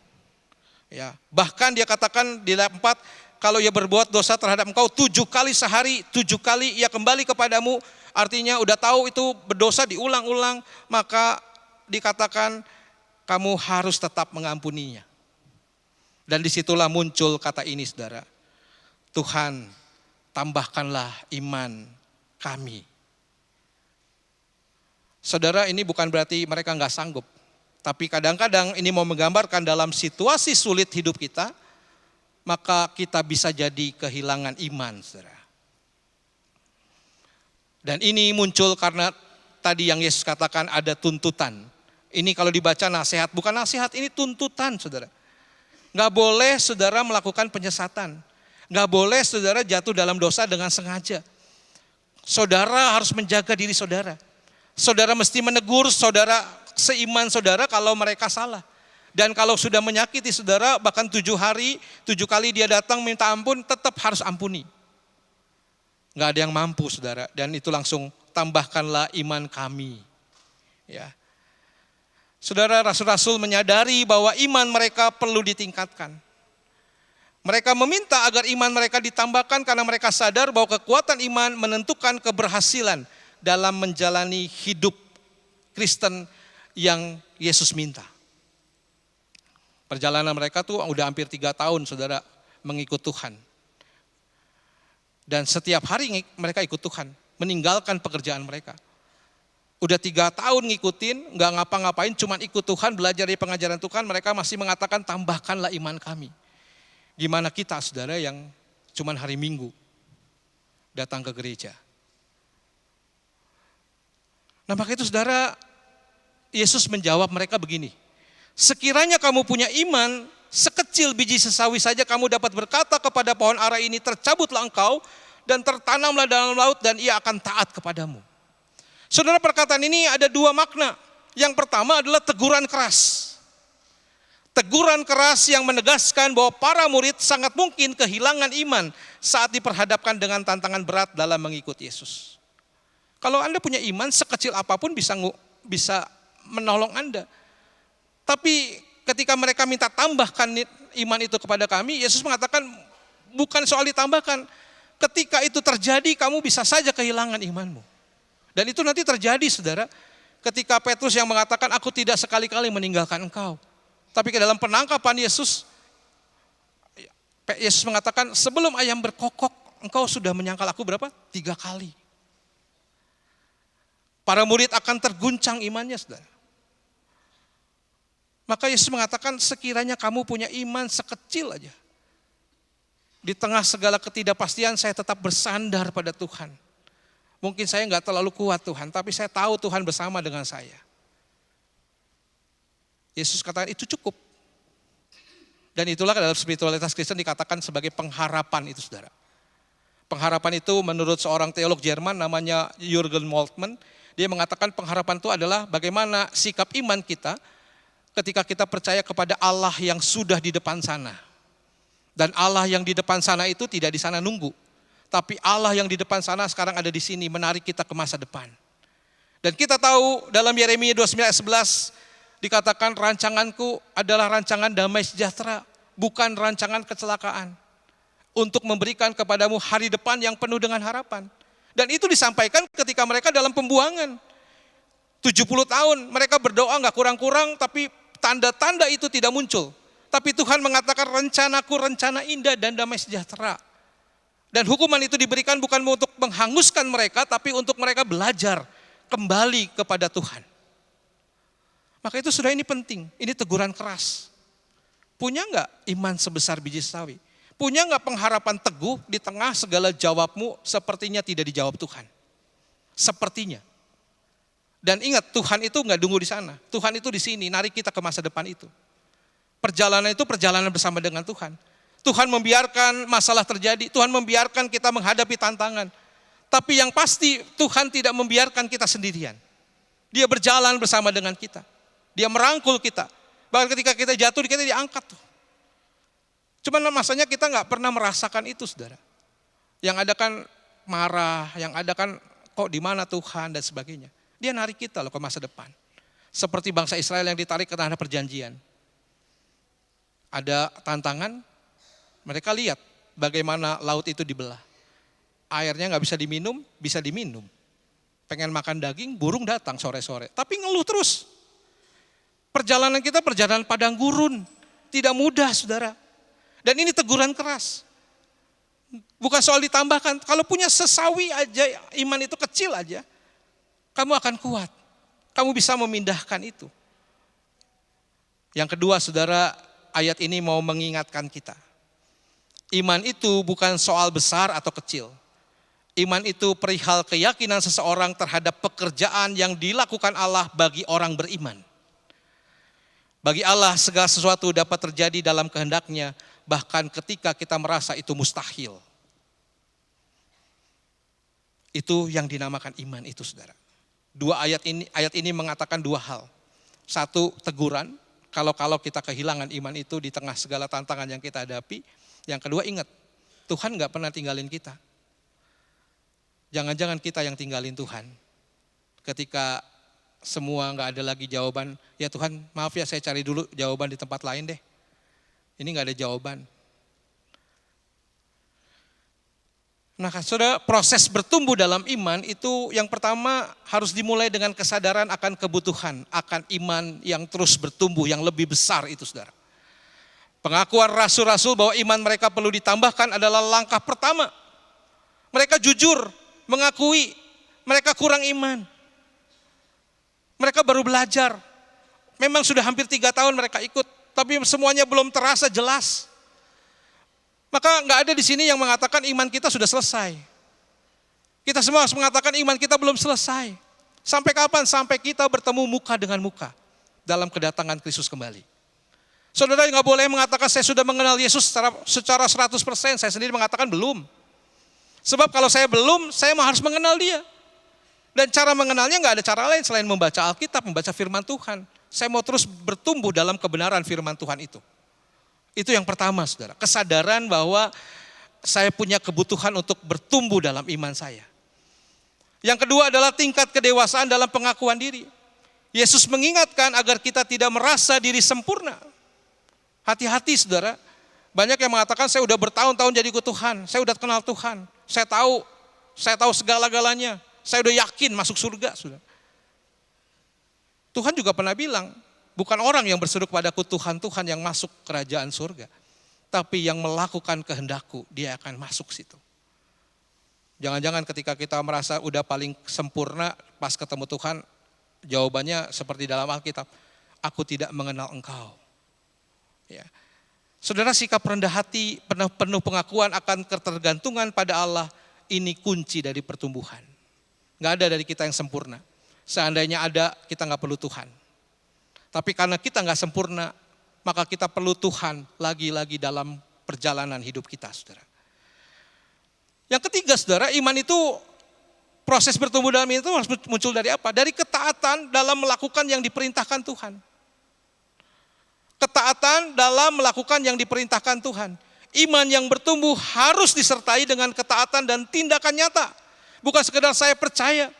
Ya, bahkan dia katakan di ayat 4, kalau ia berbuat dosa terhadap engkau 7 kali sehari, 7 kali ia kembali kepadamu, artinya udah tahu itu berdosa diulang-ulang, maka dikatakan kamu harus tetap mengampuninya. Dan disitulah muncul kata ini saudara, Tuhan tambahkanlah iman kami. Saudara, ini bukan berarti mereka nggak sanggup. Tapi kadang-kadang ini mau menggambarkan dalam situasi sulit hidup kita, maka kita bisa jadi kehilangan iman, saudara. Dan ini muncul karena tadi yang Yesus katakan ada tuntutan. Ini kalau dibaca nasihat, bukan nasihat, ini tuntutan saudara. Nggak boleh saudara melakukan penyesatan. Nggak boleh saudara jatuh dalam dosa dengan sengaja. Saudara harus menjaga diri saudara. Saudara mesti menegur saudara seiman saudara kalau mereka salah. Dan kalau sudah menyakiti saudara, bahkan 7 hari, 7 kali dia datang minta ampun, tetap harus ampuni. Nggak ada yang mampu saudara. Dan itu langsung tambahkanlah iman kami. Ya. Saudara, rasul-rasul menyadari bahwa iman mereka perlu ditingkatkan. Mereka meminta agar iman mereka ditambahkan karena mereka sadar bahwa kekuatan iman menentukan keberhasilan dalam menjalani hidup Kristen yang Yesus minta. Perjalanan mereka tuh udah hampir 3 tahun saudara mengikut Tuhan. Dan setiap hari mereka ikut Tuhan, meninggalkan pekerjaan mereka. Udah 3 tahun ngikutin, gak ngapa-ngapain, cuman ikut Tuhan, belajar dari pengajaran Tuhan, mereka masih mengatakan tambahkanlah iman kami. Gimana kita saudara yang cuman hari Minggu datang ke gereja. Nah maka itu saudara, Yesus menjawab mereka begini. Sekiranya kamu punya iman sekecil biji sesawi saja, kamu dapat berkata kepada pohon ara ini, tercabutlah engkau dan tertanamlah dalam laut, dan ia akan taat kepadamu. Saudara, perkataan ini ada dua makna. Yang pertama adalah teguran keras. Teguran keras yang menegaskan bahwa para murid sangat mungkin kehilangan iman saat diperhadapkan dengan tantangan berat dalam mengikut Yesus. Kalau Anda punya iman sekecil apapun bisa menolong Anda. Tapi ketika mereka minta tambahkan iman itu kepada kami, Yesus mengatakan bukan soal ditambahkan. Ketika itu terjadi, kamu bisa saja kehilangan imanmu. Dan itu nanti terjadi saudara, ketika Petrus yang mengatakan aku tidak sekali-kali meninggalkan engkau. Tapi ke dalam penangkapan Yesus mengatakan sebelum ayam berkokok engkau sudah menyangkal aku berapa? 3 kali. Para murid akan terguncang imannya saudara. Maka Yesus mengatakan sekiranya kamu punya iman sekecil aja. Di tengah segala ketidakpastian saya tetap bersandar pada Tuhan. Mungkin saya nggak terlalu kuat Tuhan, tapi saya tahu Tuhan bersama dengan saya. Yesus katakan itu cukup. Dan itulah dalam spiritualitas Kristen dikatakan sebagai pengharapan itu saudara. Pengharapan itu menurut seorang teolog Jerman namanya Jürgen Moltmann. Dia mengatakan pengharapan itu adalah bagaimana sikap iman kita ketika kita percaya kepada Allah yang sudah di depan sana. Dan Allah yang di depan sana itu tidak di sana nunggu. Tapi Allah yang di depan sana sekarang ada di sini menarik kita ke masa depan. Dan kita tahu dalam Yeremia 29 ayat 11 dikatakan rancanganku adalah rancangan damai sejahtera, bukan rancangan kecelakaan. Untuk memberikan kepadamu hari depan yang penuh dengan harapan. Dan itu disampaikan ketika mereka dalam pembuangan. 70 tahun mereka berdoa gak kurang-kurang, tapi tanda-tanda itu tidak muncul. Tapi Tuhan mengatakan rencanaku rencana indah dan damai sejahtera. Dan hukuman itu diberikan bukan untuk menghanguskan mereka, tapi untuk mereka belajar kembali kepada Tuhan. Maka itu sudah ini penting, ini teguran keras. Punya gak iman sebesar biji sawi? Punya gak pengharapan teguh di tengah segala jawabmu sepertinya tidak dijawab Tuhan? Sepertinya. Dan ingat Tuhan itu gak tunggu di sana. Tuhan itu di sini, narik kita ke masa depan itu. Perjalanan itu perjalanan bersama dengan Tuhan. Tuhan membiarkan masalah terjadi, Tuhan membiarkan kita menghadapi tantangan. Tapi yang pasti Tuhan tidak membiarkan kita sendirian. Dia berjalan bersama dengan kita. Dia merangkul kita. Bahkan ketika kita jatuh, kita diangkat tuh. Cuman masanya kita gak pernah merasakan itu saudara. Yang ada kan marah, yang ada kan kok di mana Tuhan dan sebagainya. Dia narik kita loh ke masa depan. Seperti bangsa Israel yang ditarik ke tanah perjanjian. Ada tantangan, mereka lihat bagaimana laut itu dibelah. Airnya gak bisa diminum, bisa diminum. Pengen makan daging, burung datang sore-sore. Tapi ngeluh terus. Perjalanan kita perjalanan padang gurun. Tidak mudah saudara. Dan ini teguran keras. Bukan soal ditambahkan. Kalau punya sesawi aja, iman itu kecil aja. Kamu akan kuat. Kamu bisa memindahkan itu. Yang kedua saudara, ayat ini mau mengingatkan kita. Iman itu bukan soal besar atau kecil. Iman itu perihal keyakinan seseorang terhadap pekerjaan yang dilakukan Allah bagi orang beriman. Bagi Allah segala sesuatu dapat terjadi dalam kehendaknya, bahkan ketika kita merasa itu mustahil. Itu yang dinamakan iman itu saudara. Ayat ini mengatakan dua hal. Satu, teguran, kalau kita kehilangan iman itu di tengah segala tantangan yang kita hadapi. Yang kedua, ingat, Tuhan gak pernah tinggalin kita. Jangan-jangan kita yang tinggalin Tuhan. Ketika semua gak ada lagi jawaban, ya Tuhan maaf ya saya cari dulu jawaban di tempat lain deh. Ini gak ada jawaban. Nah saudara, proses bertumbuh dalam iman itu yang pertama harus dimulai dengan kesadaran akan kebutuhan, akan iman yang terus bertumbuh, yang lebih besar itu saudara. Pengakuan rasul-rasul bahwa iman mereka perlu ditambahkan adalah langkah pertama. Mereka jujur mengakui mereka kurang iman. Mereka baru belajar. Memang sudah hampir 3 tahun mereka ikut, tapi semuanya belum terasa jelas. Maka nggak ada di sini yang mengatakan iman kita sudah selesai. Kita semua harus mengatakan iman kita belum selesai. Sampai kapan? Sampai kita bertemu muka dengan muka dalam kedatangan Kristus kembali. Saudara nggak boleh mengatakan saya sudah mengenal Yesus secara 100%. Saya sendiri mengatakan belum. Sebab kalau saya belum, saya harus mengenal Dia. Dan cara mengenalnya nggak ada cara lain selain membaca Alkitab, membaca firman Tuhan. Saya mau terus bertumbuh dalam kebenaran firman Tuhan itu. Itu yang pertama, saudara. Kesadaran bahwa saya punya kebutuhan untuk bertumbuh dalam iman saya. Yang kedua adalah tingkat kedewasaan dalam pengakuan diri. Yesus mengingatkan agar kita tidak merasa diri sempurna. Hati-hati, saudara. Banyak yang mengatakan saya udah bertahun-tahun jadi ikut Tuhan. Saya udah kenal Tuhan. Saya tahu segala-galanya. Saya udah yakin masuk surga, saudara. Tuhan juga pernah bilang, bukan orang yang berseru kepadaku Tuhan, Tuhan yang masuk kerajaan surga. Tapi yang melakukan kehendakku, dia akan masuk situ. Jangan-jangan ketika kita merasa udah paling sempurna, pas ketemu Tuhan, jawabannya seperti dalam Alkitab, aku tidak mengenal engkau. Ya. Saudara, sikap rendah hati, penuh pengakuan akan ketergantungan pada Allah, ini kunci dari pertumbuhan. Gak ada dari kita yang sempurna. Seandainya ada, kita gak perlu Tuhan. Tapi karena kita gak sempurna, maka kita perlu Tuhan lagi-lagi dalam perjalanan hidup kita, saudara. Yang ketiga, saudara, iman itu, proses bertumbuh dalam iman itu harus muncul dari apa? Dari ketaatan dalam melakukan yang diperintahkan Tuhan. Ketaatan dalam melakukan yang diperintahkan Tuhan. Iman yang bertumbuh harus disertai dengan ketaatan dan tindakan nyata. Bukan sekedar saya percaya.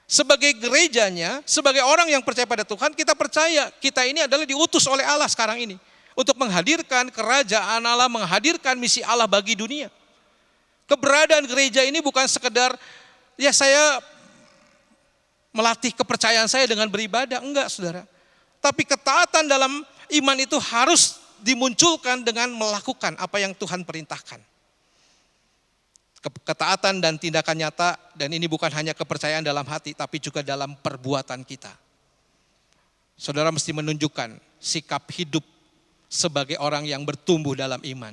Sebagai gerejanya, sebagai orang yang percaya pada Tuhan, kita percaya kita ini adalah diutus oleh Allah sekarang ini. Untuk menghadirkan kerajaan Allah, menghadirkan misi Allah bagi dunia. Keberadaan gereja ini bukan sekedar, ya saya melatih kepercayaan saya dengan beribadah. Enggak, saudara. Tapi ketaatan dalam iman itu harus dimunculkan dengan melakukan apa yang Tuhan perintahkan. Ketaatan dan tindakan nyata, dan ini bukan hanya kepercayaan dalam hati, tapi juga dalam perbuatan kita. Saudara mesti menunjukkan sikap hidup sebagai orang yang bertumbuh dalam iman.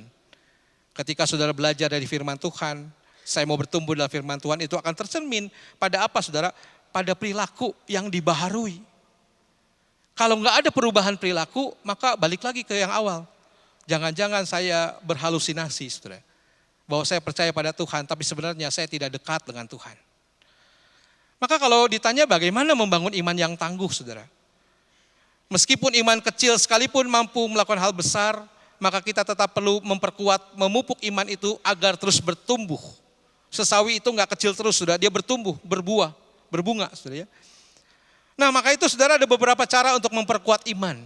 Ketika saudara belajar dari firman Tuhan, saya mau bertumbuh dalam firman Tuhan, itu akan tercermin pada apa, saudara? Pada perilaku yang dibaharui. Kalau nggak ada perubahan perilaku, maka balik lagi ke yang awal. Jangan-jangan saya berhalusinasi, saudara. Bahwa saya percaya pada Tuhan, tapi sebenarnya saya tidak dekat dengan Tuhan. Maka kalau ditanya bagaimana membangun iman yang tangguh, saudara. Meskipun iman kecil sekalipun mampu melakukan hal besar, maka kita tetap perlu memperkuat, memupuk iman itu agar terus bertumbuh. Sesawi itu nggak kecil terus, saudara, dia bertumbuh, berbuah, berbunga, saudara ya. Nah, maka itu saudara ada beberapa cara untuk memperkuat iman.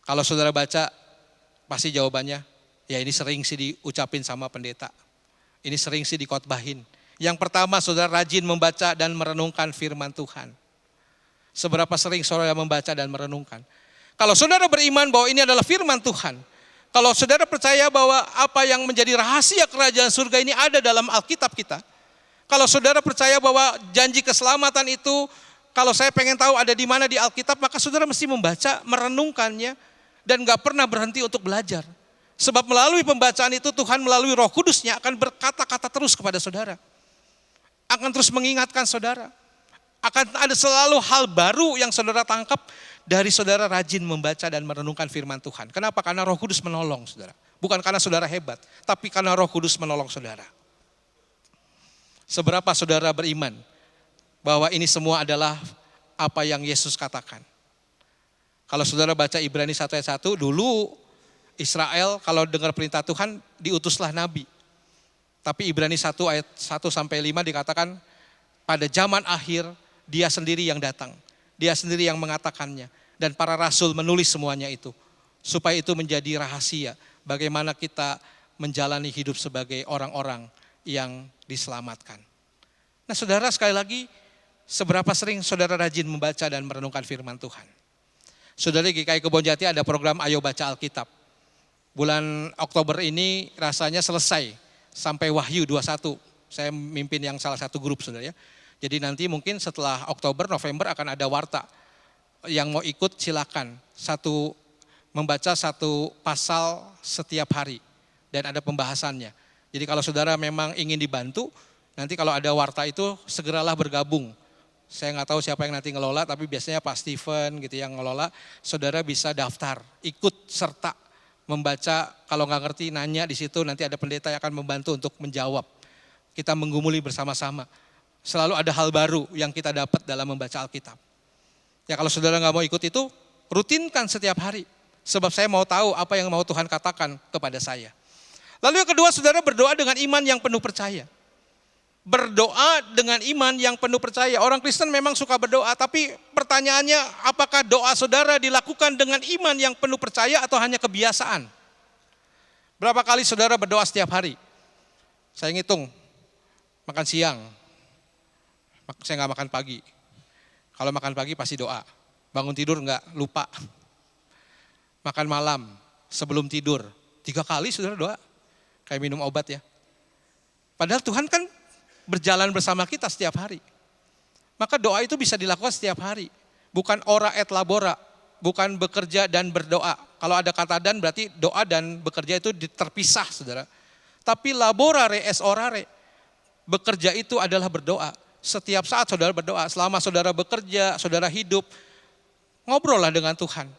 Kalau saudara baca, pasti jawabannya, ya ini sering sih diucapin sama pendeta. Ini sering sih dikotbahin. Yang pertama, saudara rajin membaca dan merenungkan firman Tuhan. Seberapa sering saudara membaca dan merenungkan. Kalau saudara beriman bahwa ini adalah firman Tuhan. Kalau saudara percaya bahwa apa yang menjadi rahasia kerajaan surga ini ada dalam Alkitab kita. Kalau saudara percaya bahwa janji keselamatan itu, kalau saya pengen tahu ada di mana di Alkitab, maka saudara mesti membaca, merenungkannya, dan gak pernah berhenti untuk belajar. Sebab melalui pembacaan itu Tuhan melalui Roh Kudusnya akan berkata-kata terus kepada saudara. Akan terus mengingatkan saudara. Akan ada selalu hal baru yang saudara tangkap dari saudara rajin membaca dan merenungkan firman Tuhan. Kenapa? Karena Roh Kudus menolong saudara. Bukan karena saudara hebat, tapi karena Roh Kudus menolong saudara. Seberapa saudara beriman bahwa ini semua adalah apa yang Yesus katakan. Kalau saudara baca Ibrani 1 ayat 1, dulu Israel kalau dengar perintah Tuhan diutuslah nabi. Tapi Ibrani 1 ayat 1 sampai 5 dikatakan pada zaman akhir dia sendiri yang datang. Dia sendiri yang mengatakannya. Dan para rasul menulis semuanya itu. Supaya itu menjadi rahasia bagaimana kita menjalani hidup sebagai orang-orang yang diselamatkan. Nah saudara, sekali lagi, seberapa sering saudara rajin membaca dan merenungkan firman Tuhan? Saudara GKI Kebonjati ada program Ayo Baca Alkitab. Bulan Oktober ini rasanya selesai sampai Wahyu 21. Saya mimpin yang salah satu grup saudara ya. Jadi nanti mungkin setelah Oktober, November akan ada warta. Yang mau ikut silakan. Satu membaca satu pasal setiap hari dan ada pembahasannya. Jadi kalau saudara memang ingin dibantu, nanti kalau ada warta itu segeralah bergabung. Saya nggak tahu siapa yang nanti ngelola, tapi biasanya Pak Steven gitu yang ngelola. Saudara bisa daftar, ikut serta membaca. Kalau nggak ngerti nanya di situ, nanti ada pendeta yang akan membantu untuk menjawab. Kita menggumuli bersama-sama. Selalu ada hal baru yang kita dapat dalam membaca Alkitab. Ya kalau saudara nggak mau ikut itu, rutinkan setiap hari. Sebab saya mau tahu apa yang mau Tuhan katakan kepada saya. Lalu yang kedua, saudara berdoa dengan iman yang penuh percaya. Berdoa dengan iman yang penuh percaya. Orang Kristen memang suka berdoa, tapi pertanyaannya apakah doa saudara dilakukan dengan iman yang penuh percaya atau hanya kebiasaan? Berapa kali saudara berdoa setiap hari? Saya ngitung, makan siang, saya nggak makan pagi. Kalau makan pagi pasti doa, bangun tidur enggak, lupa. Makan malam, sebelum tidur, 3 kali saudara doa. Kayak minum obat ya. Padahal Tuhan kan berjalan bersama kita setiap hari. Maka doa itu bisa dilakukan setiap hari. Bukan ora et labora, bukan bekerja dan berdoa. Kalau ada kata dan berarti doa dan bekerja itu terpisah saudara. Tapi laborare es orare, bekerja itu adalah berdoa. Setiap saat saudara berdoa, selama saudara bekerja, saudara hidup, ngobrol lah dengan Tuhan.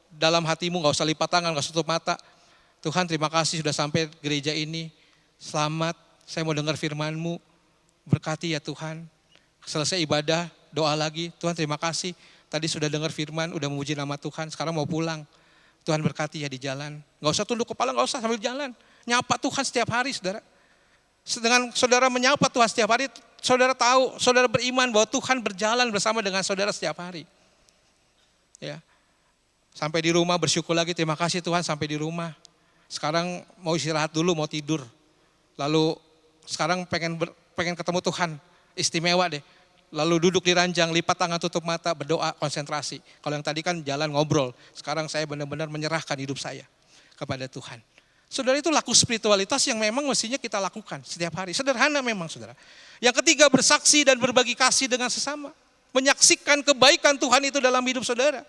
Dalam hatimu gak usah lipat tangan, gak usah tutup mata. Tuhan terima kasih sudah sampai gereja ini, selamat, saya mau dengar firman-Mu, berkati ya Tuhan. Selesai ibadah, doa lagi, Tuhan terima kasih, tadi sudah dengar firman, udah memuji nama Tuhan, sekarang mau pulang. Tuhan berkati ya di jalan, gak usah tunduk kepala, gak usah sambil jalan. Nyapa Tuhan setiap hari saudara. Dengan saudara menyapa Tuhan setiap hari, saudara tahu, saudara beriman bahwa Tuhan berjalan bersama dengan saudara setiap hari. Ya. Sampai di rumah bersyukur lagi, terima kasih Tuhan sampai di rumah. Sekarang mau istirahat dulu, mau tidur. Lalu sekarang pengen ketemu Tuhan, istimewa deh. Lalu duduk di ranjang, lipat tangan, tutup mata, berdoa, konsentrasi. Kalau yang tadi kan jalan ngobrol, sekarang saya benar-benar menyerahkan hidup saya kepada Tuhan. Saudara, itu laku spiritualitas yang memang mestinya kita lakukan setiap hari. Sederhana memang saudara. Yang ketiga, bersaksi dan berbagi kasih dengan sesama. Menyaksikan kebaikan Tuhan itu dalam hidup saudara.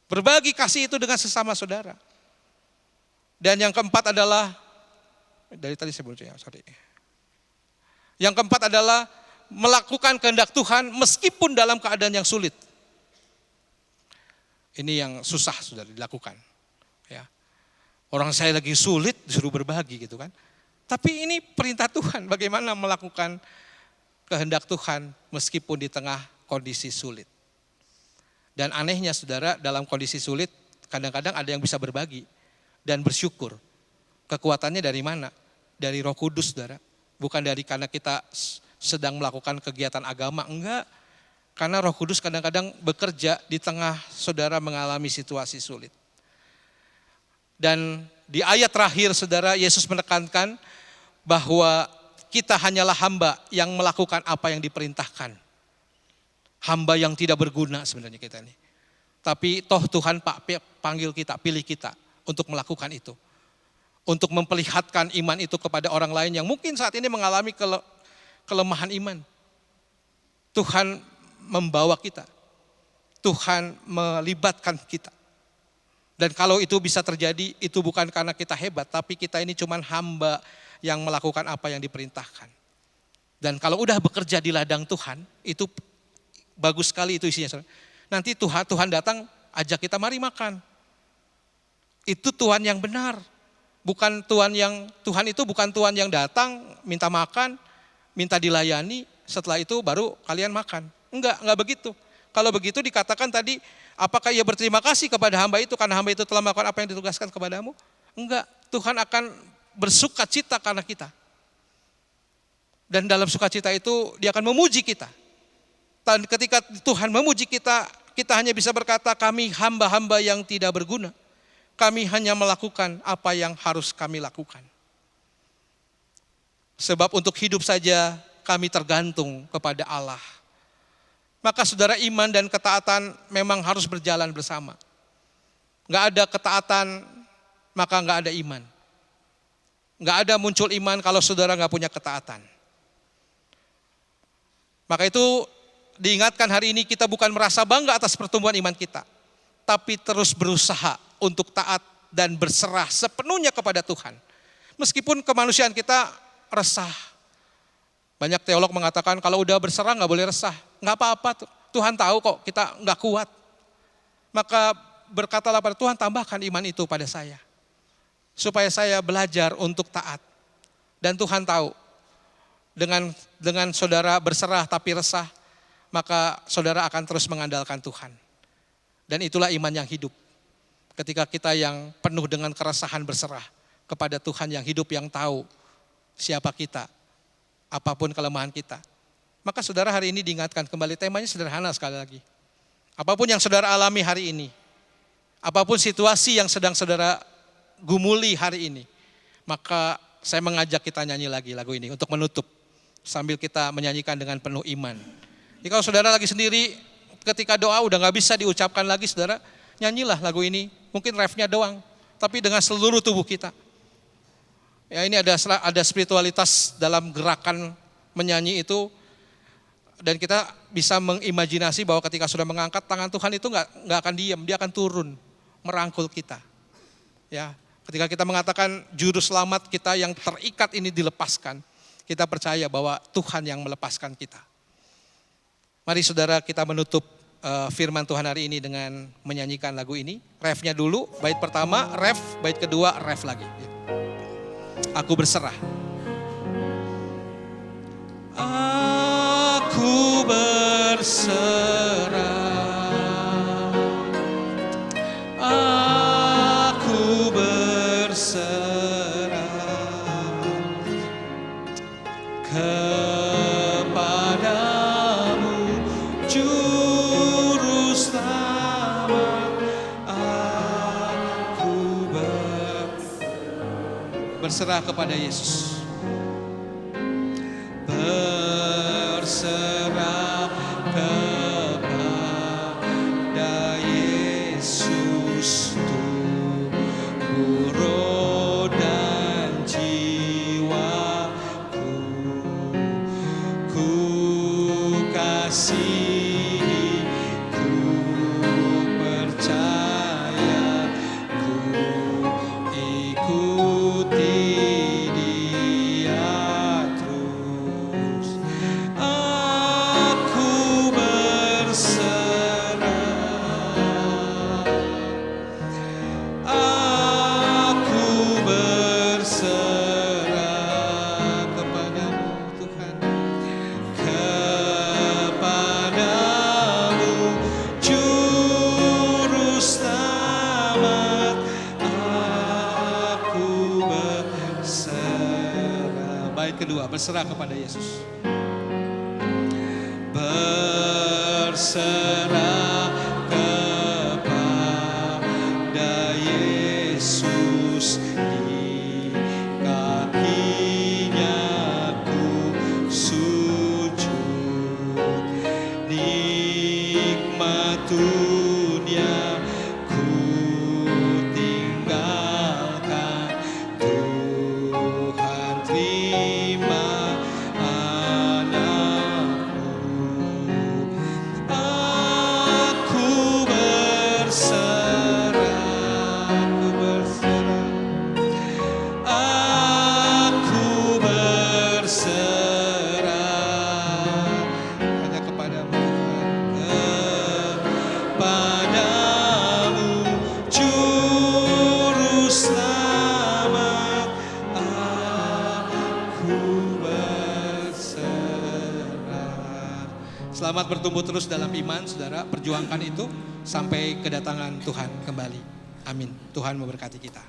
Berbagi kasih itu dengan sesama saudara. Dan yang keempat adalah, dari tadi saya belum cerita, sorry. Yang keempat adalah melakukan kehendak Tuhan meskipun dalam keadaan yang sulit. Ini yang susah sudah dilakukan. Ya. Orang saya lagi sulit disuruh berbagi gitu kan. Tapi ini perintah Tuhan, bagaimana melakukan kehendak Tuhan meskipun di tengah kondisi sulit. Dan anehnya saudara, dalam kondisi sulit kadang-kadang ada yang bisa berbagi dan bersyukur. Kekuatannya dari mana? Dari Roh Kudus saudara. Bukan dari karena kita sedang melakukan kegiatan agama, enggak. Karena Roh Kudus kadang-kadang bekerja di tengah saudara mengalami situasi sulit. Dan di ayat terakhir saudara, Yesus menekankan bahwa kita hanyalah hamba yang melakukan apa yang diperintahkan. Hamba yang tidak berguna sebenarnya kita ini. Tapi toh Tuhan panggil kita, pilih kita untuk melakukan itu. Untuk memperlihatkan iman itu kepada orang lain yang mungkin saat ini mengalami kelemahan iman. Tuhan membawa kita. Tuhan melibatkan kita. Dan kalau itu bisa terjadi, itu bukan karena kita hebat, tapi kita ini cuma hamba yang melakukan apa yang diperintahkan. Dan kalau udah bekerja di ladang Tuhan, itu bagus sekali itu isinya. Nanti Tuhan datang, ajak kita mari makan. Itu Tuhan yang benar. Tuhan itu bukan Tuhan yang datang, minta makan, minta dilayani, setelah itu baru kalian makan. Enggak begitu. Kalau begitu dikatakan tadi, apakah ia berterima kasih kepada hamba itu karena hamba itu telah melakukan apa yang ditugaskan kepadamu? Enggak, Tuhan akan bersuka cita karena kita. Dan dalam sukacita itu dia akan memuji kita. Dan ketika Tuhan memuji kita, kita hanya bisa berkata kami hamba-hamba yang tidak berguna. Kami hanya melakukan apa yang harus kami lakukan. Sebab untuk hidup saja kami tergantung kepada Allah. Maka saudara, iman dan ketaatan memang harus berjalan bersama. Gak ada ketaatan, maka gak ada iman. Gak ada muncul iman kalau saudara gak punya ketaatan. Maka itu diingatkan hari ini kita bukan merasa bangga atas pertumbuhan iman kita. tapi terus berusaha untuk taat dan berserah sepenuhnya kepada Tuhan. Meskipun kemanusiaan kita resah. Banyak teolog mengatakan kalau udah berserah nggak boleh resah. Nggak apa-apa, Tuhan tahu kok kita nggak kuat. Maka berkatalah pada Tuhan, tambahkan iman itu pada saya. Supaya saya belajar untuk taat. Dan Tuhan tahu, dengan saudara berserah tapi resah, maka saudara akan terus mengandalkan Tuhan. Dan itulah iman yang hidup. Ketika kita yang penuh dengan keresahan berserah kepada Tuhan yang hidup, yang tahu siapa kita, apapun kelemahan kita. Maka saudara hari ini diingatkan kembali, temanya sederhana sekali lagi. Apapun yang saudara alami hari ini, apapun situasi yang sedang saudara gumuli hari ini, maka saya mengajak kita nyanyi lagi lagu ini untuk menutup sambil kita menyanyikan dengan penuh iman. Jadi kalau saudara lagi sendiri, ketika doa udah gak bisa diucapkan lagi, saudara nyanyilah lagu ini. Mungkin refnya doang, tapi dengan seluruh tubuh kita. Ya, ini ada spiritualitas dalam gerakan menyanyi itu. Dan kita bisa mengimajinasi bahwa ketika sudah mengangkat tangan Tuhan itu nggak akan diam, dia akan turun merangkul kita. Ya, ketika kita mengatakan juru selamat kita yang terikat ini dilepaskan, kita percaya bahwa Tuhan yang melepaskan kita. Mari saudara kita menutup firman Tuhan hari ini dengan menyanyikan lagu ini. Refnya dulu, bait pertama, ref, bait kedua, ref lagi. Aku berserah. Aku berserah. Aku berserah kepadamu, Juru Selamat. Aku berserah kepada Yesus. Berserah kepada Yesus, tubuh, roh dan jiwaku. Ku kasihi, ku percaya, ku ikuti Dia terus. Aku berserah. Aku berserah kepadamu Tuhan. Kepadamu, Juru Selamat. Aku berserah. Bait kedua, berserah kepada Yesus. Berserah kepada Yesus, di kakinya ku sujud. Nikmat dunia ku tinggalkan, Tuhan terima anakmu. Aku berserah, aku berserah. Aku berserah hanya kepadamu Tuhan. Kepadamu, Juru Selamat. Aku berserah. Selamat bertumbuh terus dalam iman, saudara. Perjuangkan itu sampai kedatangan Tuhan kembali. Amin. Tuhan memberkati kita.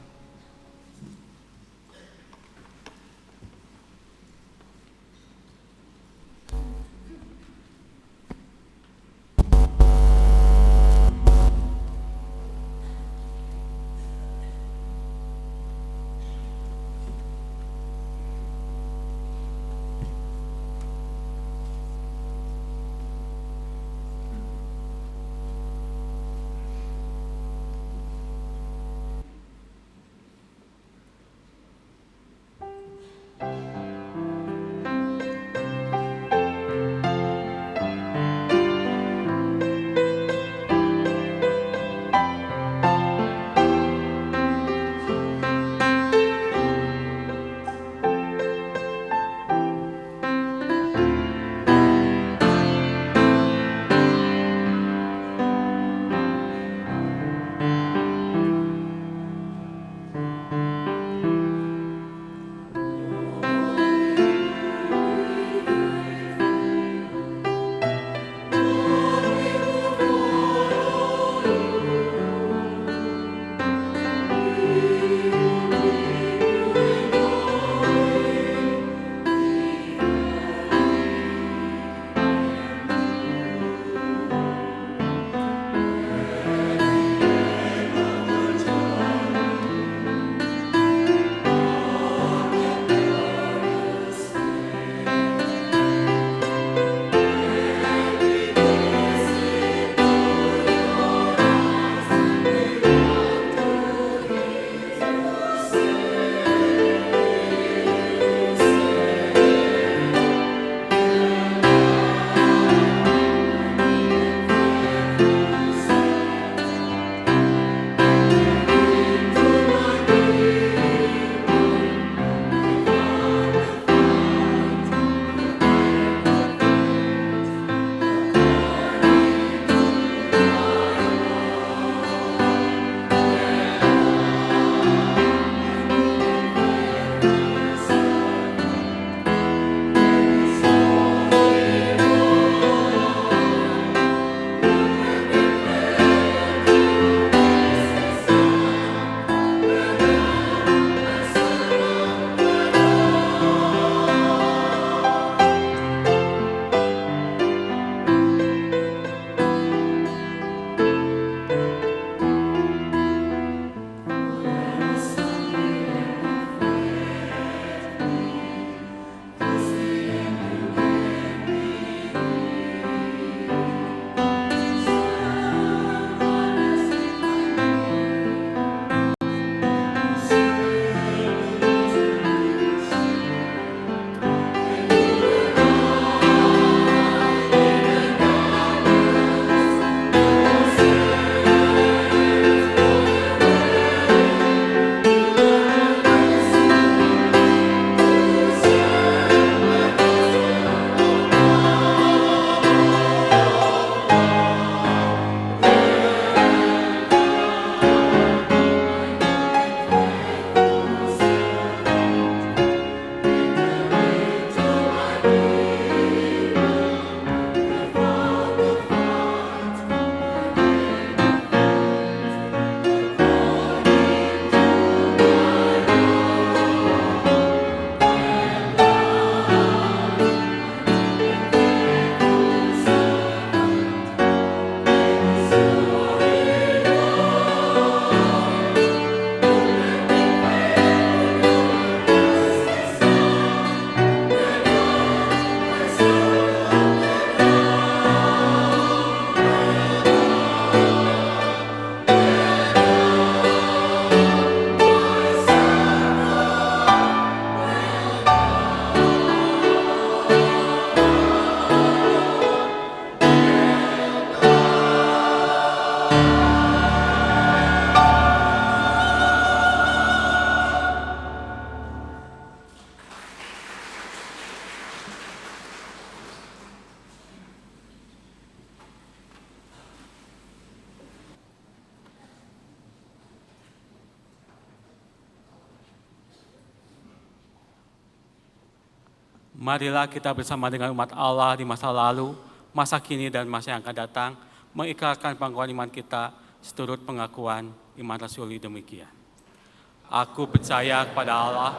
Marilah kita bersama dengan umat Allah di masa lalu, masa kini dan masa yang akan datang, mengikrarkan pengakuan iman kita seturut pengakuan iman rasuli demikian. Aku percaya kepada Allah,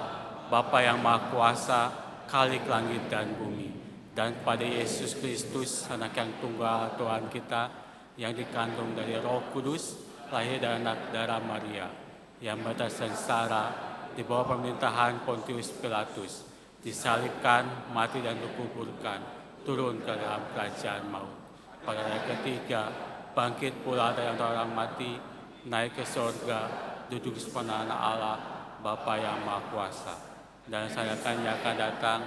Bapa yang Maha Kuasa, Khalik langit dan bumi, dan kepada Yesus Kristus, Anak yang tunggal Tuhan kita, yang dikandung dari Roh Kudus, lahir dari anak darah Maria, yang bersengsara di bawah pemerintahan Pontius Pilatus, disalibkan, mati dan dikuburkan, turun ke dalam kerajaan maut. Pada hari ketiga, bangkit pula dari antara orang mati, naik ke surga, duduk di sebelah Allah, Bapa yang Maha Kuasa, dan sayangnya akan datang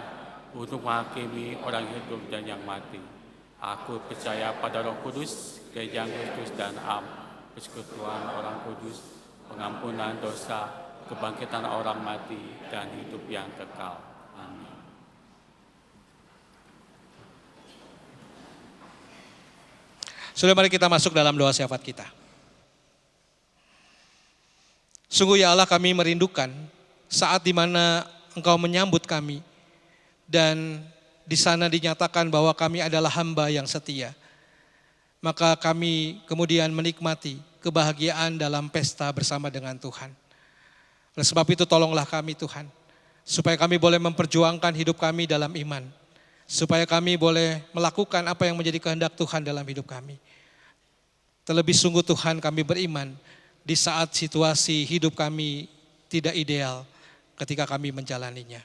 untuk menghakimi orang hidup dan yang mati. Aku percaya pada Roh Kudus, Gereja Kristus dan Am, persekutuan orang kudus, pengampunan dosa, kebangkitan orang mati, dan hidup yang kekal. Amin. Sudah, mari kita masuk dalam doa syafaat kita. Sungguh ya Allah, kami merindukan saat di mana Engkau menyambut kami dan di sana dinyatakan bahwa kami adalah hamba yang setia. Maka kami kemudian menikmati kebahagiaan dalam pesta bersama dengan Tuhan. Oleh sebab itu tolonglah kami Tuhan, supaya kami boleh memperjuangkan hidup kami dalam iman. Supaya kami boleh melakukan apa yang menjadi kehendak Tuhan dalam hidup kami. Terlebih sungguh Tuhan, kami beriman di saat situasi hidup kami tidak ideal ketika kami menjalaninya.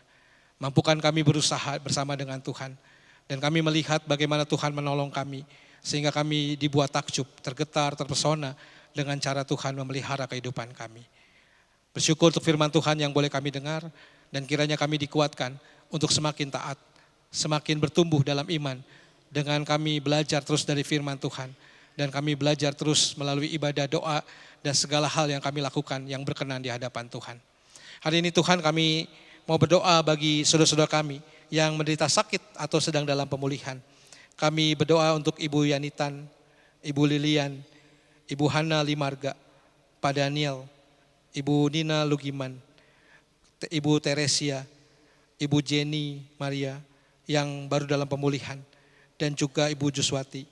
Mampukan kami berusaha bersama dengan Tuhan. Dan kami melihat bagaimana Tuhan menolong kami. Sehingga kami dibuat takjub, tergetar, terpesona dengan cara Tuhan memelihara kehidupan kami. Bersyukur untuk firman Tuhan yang boleh kami dengar. Dan kiranya kami dikuatkan untuk semakin taat, semakin bertumbuh dalam iman. Dengan kami belajar terus dari firman Tuhan. Dan kami belajar terus melalui ibadah, doa, dan segala hal yang kami lakukan yang berkenan di hadapan Tuhan. Hari ini Tuhan, kami mau berdoa bagi saudara-saudara kami yang menderita sakit atau sedang dalam pemulihan. Kami berdoa untuk Ibu Yanitan, Ibu Lilian, Ibu Hana Limarga, Pak Daniel, Ibu Nina Lugiman, Ibu Teresia, Ibu Jenny Maria yang baru dalam pemulihan, dan juga Ibu Juswati.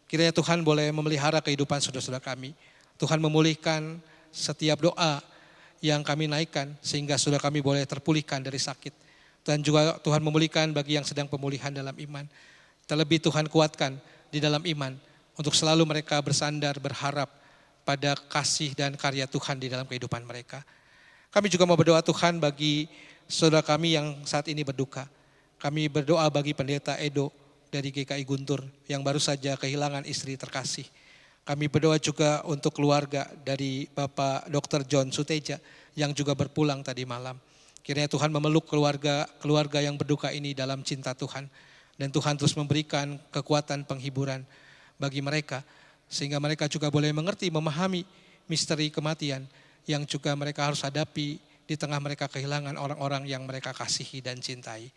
Kiranya Tuhan boleh memelihara kehidupan saudara-saudara kami. Tuhan memulihkan setiap doa yang kami naikkan sehingga saudara kami boleh terpulihkan dari sakit. Dan juga Tuhan memulihkan bagi yang sedang pemulihan dalam iman. Terlebih Tuhan kuatkan di dalam iman untuk selalu mereka bersandar, berharap pada kasih dan karya Tuhan di dalam kehidupan mereka. Kami juga mau berdoa Tuhan bagi saudara kami yang saat ini berduka. Kami berdoa bagi Pendeta Edo dari GKI Guntur yang baru saja kehilangan istri terkasih. Kami berdoa juga untuk keluarga dari Bapak Dr. John Suteja yang juga berpulang tadi malam. Kiranya Tuhan memeluk keluarga yang berduka ini dalam cinta Tuhan. Dan Tuhan terus memberikan kekuatan penghiburan bagi mereka. Sehingga mereka juga boleh mengerti, memahami misteri kematian yang juga mereka harus hadapi di tengah mereka kehilangan orang-orang yang mereka kasihi dan cintai.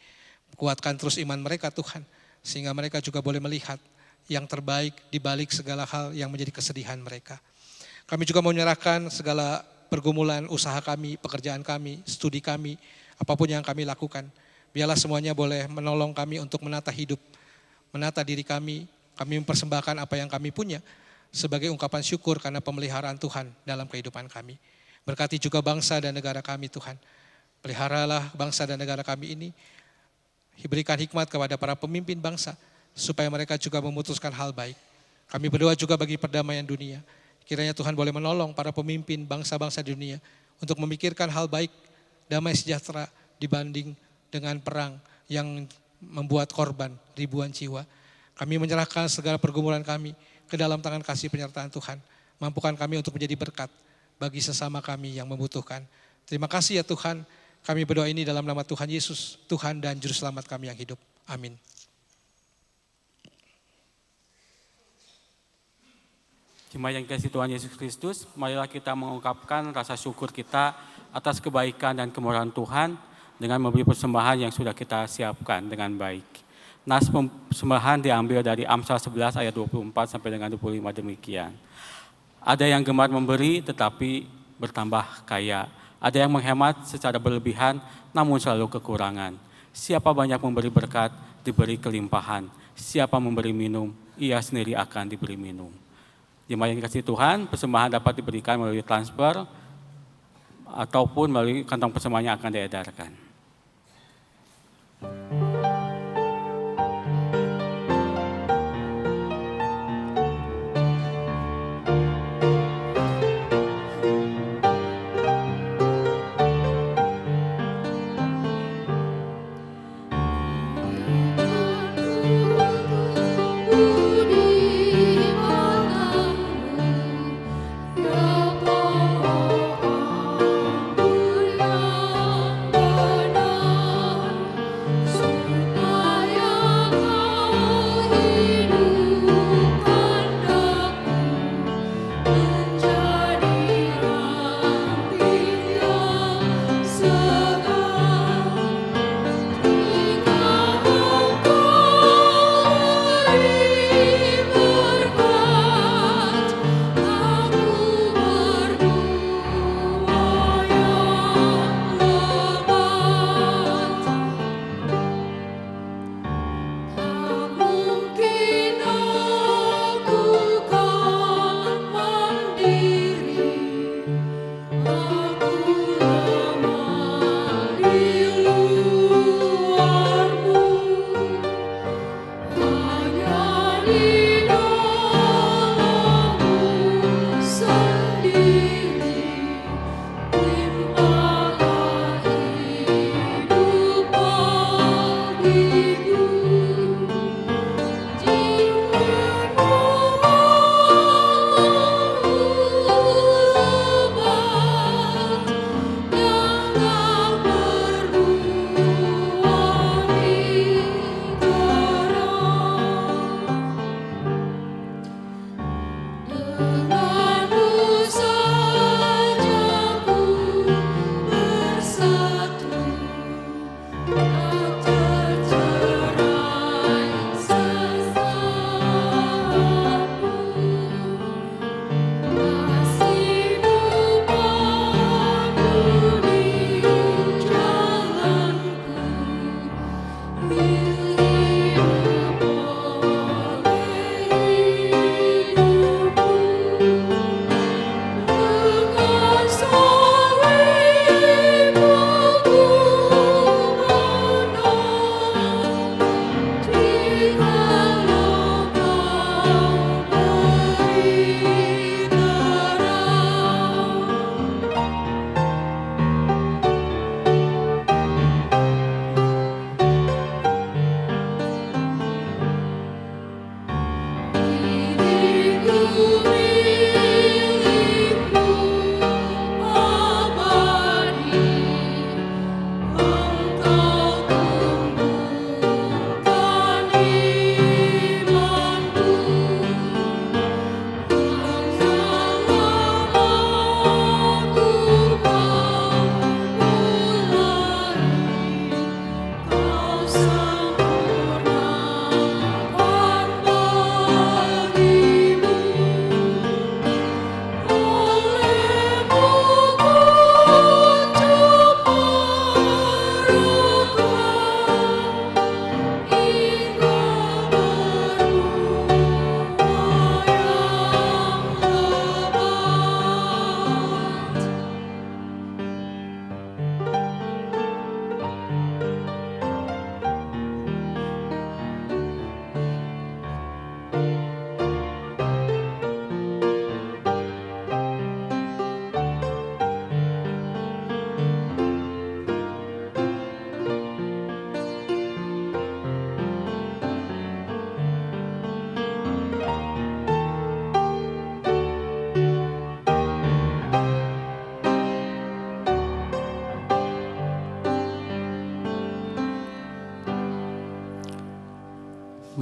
Kuatkan terus iman mereka Tuhan, sehingga mereka juga boleh melihat yang terbaik di balik segala hal yang menjadi kesedihan mereka. Kami juga mau menyerahkan segala pergumulan usaha kami, pekerjaan kami, studi kami, apapun yang kami lakukan. Biarlah semuanya boleh menolong kami untuk menata hidup, menata diri kami mempersembahkan apa yang kami punya sebagai ungkapan syukur karena pemeliharaan Tuhan dalam kehidupan kami. Berkati juga bangsa dan negara kami Tuhan. Peliharalah bangsa dan negara kami ini, berikan hikmat kepada para pemimpin bangsa, supaya mereka juga memutuskan hal baik. Kami berdoa juga bagi perdamaian dunia. Kiranya Tuhan boleh menolong para pemimpin bangsa-bangsa dunia untuk memikirkan hal baik, damai sejahtera dibanding dengan perang yang membuat korban ribuan jiwa. Kami menyerahkan segala pergumulan kami ke dalam tangan kasih penyertaan Tuhan. Mampukan kami untuk menjadi berkat bagi sesama kami yang membutuhkan. Terima kasih ya Tuhan. Kami berdoa ini dalam nama Tuhan Yesus, Tuhan dan Juru Selamat kami yang hidup. Amin. Jemaat yang dikasihi Tuhan Yesus Kristus, marilah kita mengungkapkan rasa syukur kita atas kebaikan dan kemurahan Tuhan dengan memberi persembahan yang sudah kita siapkan dengan baik. Nas persembahan diambil dari Amsal 11 ayat 24 sampai dengan 25 demikian. Ada yang gemar memberi tetapi bertambah kaya. Ada yang menghemat secara berlebihan namun selalu kekurangan. Siapa banyak memberi berkat, diberi kelimpahan. Siapa memberi minum, ia sendiri akan diberi minum. Jemaat yang dikasihi Tuhan, persembahan dapat diberikan melalui transfer ataupun melalui kantong persembahan yang akan diedarkan.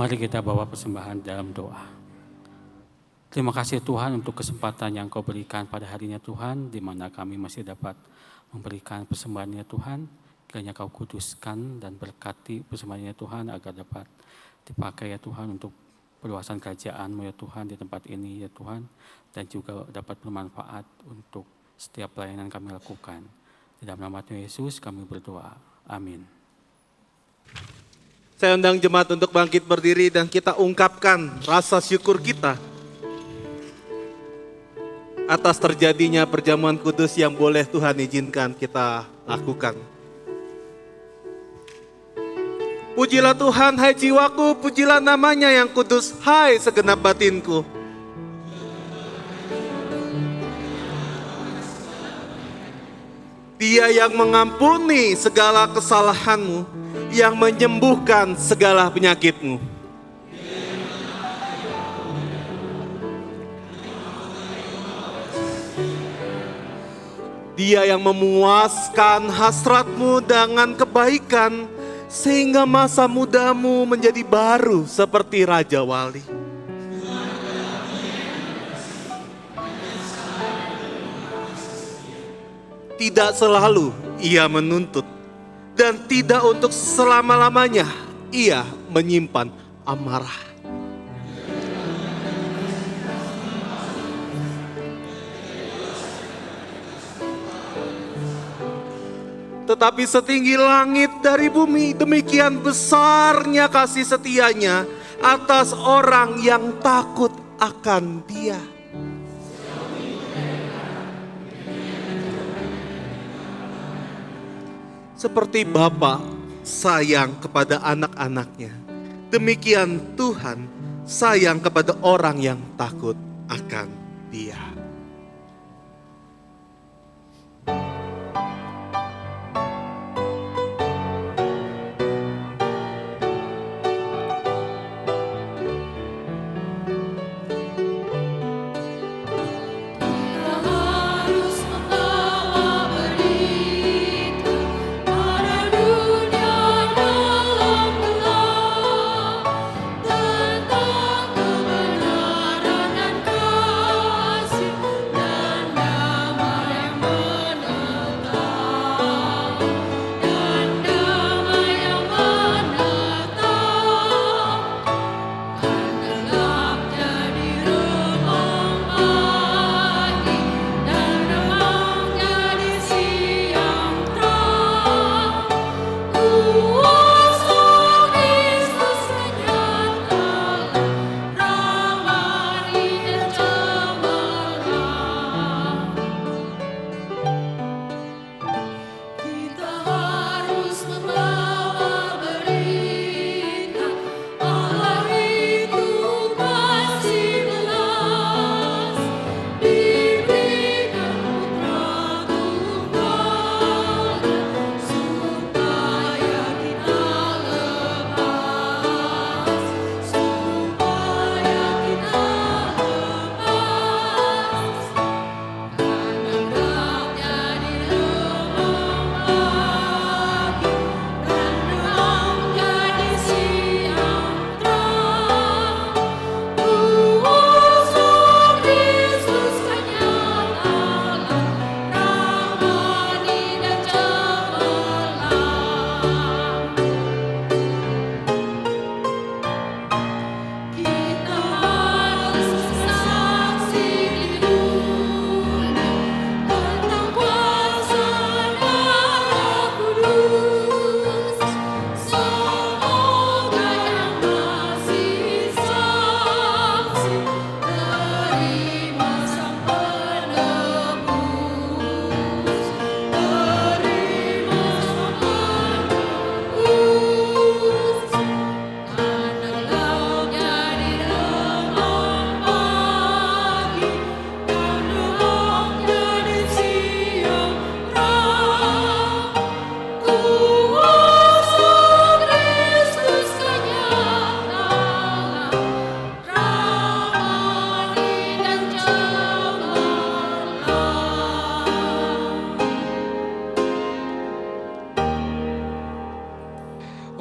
Mari kita bawa persembahan dalam doa. Terima kasih Tuhan untuk kesempatan yang Kau berikan pada harinya Tuhan, di mana kami masih dapat memberikan persembahannya Tuhan. Kiranya Kau kuduskan dan berkati persembahannya Tuhan agar dapat dipakai ya Tuhan untuk perluasan kerajaan-Mu ya Tuhan di tempat ini ya Tuhan. Dan juga dapat bermanfaat untuk setiap pelayanan kami lakukan. Di dalam nama Tuhan Yesus kami berdoa. Amin. Saya undang jemaat untuk bangkit berdiri dan kita ungkapkan rasa syukur kita atas terjadinya perjamuan kudus yang boleh Tuhan izinkan kita lakukan. Pujilah Tuhan, hai jiwaku, pujilah namanya yang kudus, hai segenap batinku. Dia yang mengampuni segala kesalahanmu, yang menyembuhkan segala penyakitmu. Dia yang memuaskan hasratmu dengan kebaikan, sehingga masa mudamu menjadi baru seperti Raja Wali. Tidak selalu Ia menuntut, dan tidak untuk selama-lamanya Ia menyimpan amarah. Tetapi setinggi langit dari bumi, demikian besarnya kasih setianya atas orang yang takut akan Dia. Seperti Bapa sayang kepada anak-anaknya, demikian Tuhan sayang kepada orang yang takut akan Dia.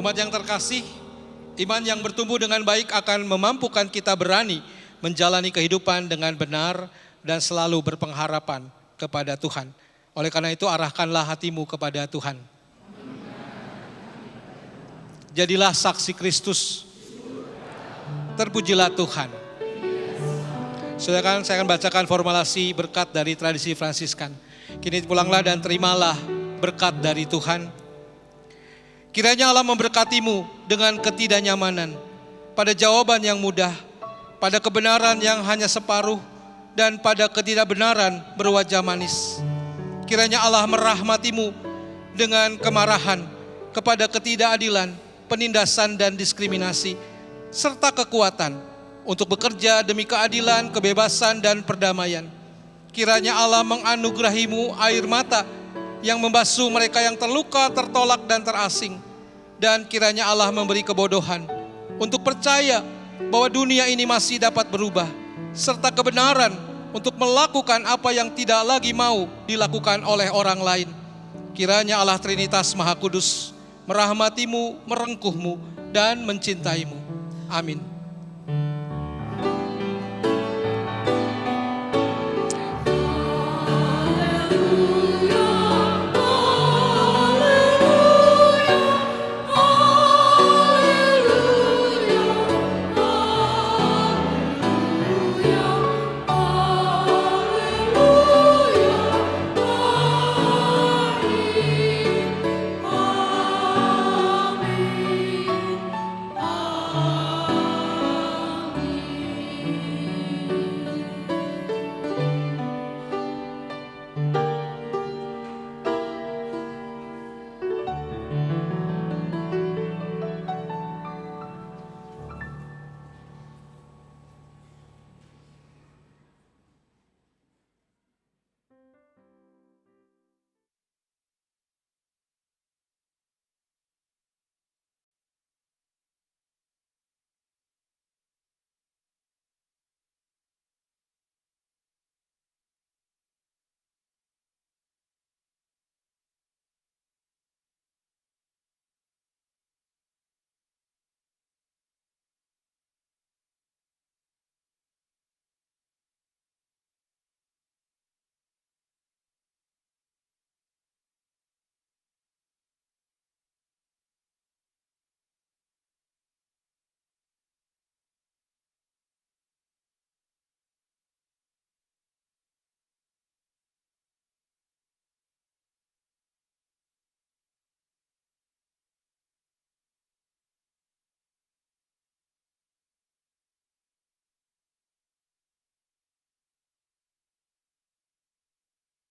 Umat yang terkasih, iman yang bertumbuh dengan baik akan memampukan kita berani menjalani kehidupan dengan benar dan selalu berpengharapan kepada Tuhan. Oleh karena itu arahkanlah hatimu kepada Tuhan. Jadilah saksi Kristus. Terpujilah Tuhan. Saya akan bacakan formulasi berkat dari tradisi Fransiskan. Kini pulanglah dan terimalah berkat dari Tuhan. Kiranya Allah memberkatimu dengan ketidaknyamanan, pada jawaban yang mudah, pada kebenaran yang hanya separuh, dan pada ketidakbenaran berwajah manis. Kiranya Allah merahmatimu dengan kemarahan kepada ketidakadilan, penindasan dan diskriminasi, serta kekuatan untuk bekerja demi keadilan, kebebasan dan perdamaian. Kiranya Allah menganugerahimu air mata yang membasuh mereka yang terluka, tertolak dan terasing. Dan kiranya Allah memberi kebodohan untuk percaya bahwa dunia ini masih dapat berubah, serta kebenaran untuk melakukan apa yang tidak lagi mau dilakukan oleh orang lain. Kiranya Allah Trinitas Maha Kudus merahmatimu, merengkuhmu, dan mencintaimu. Amin.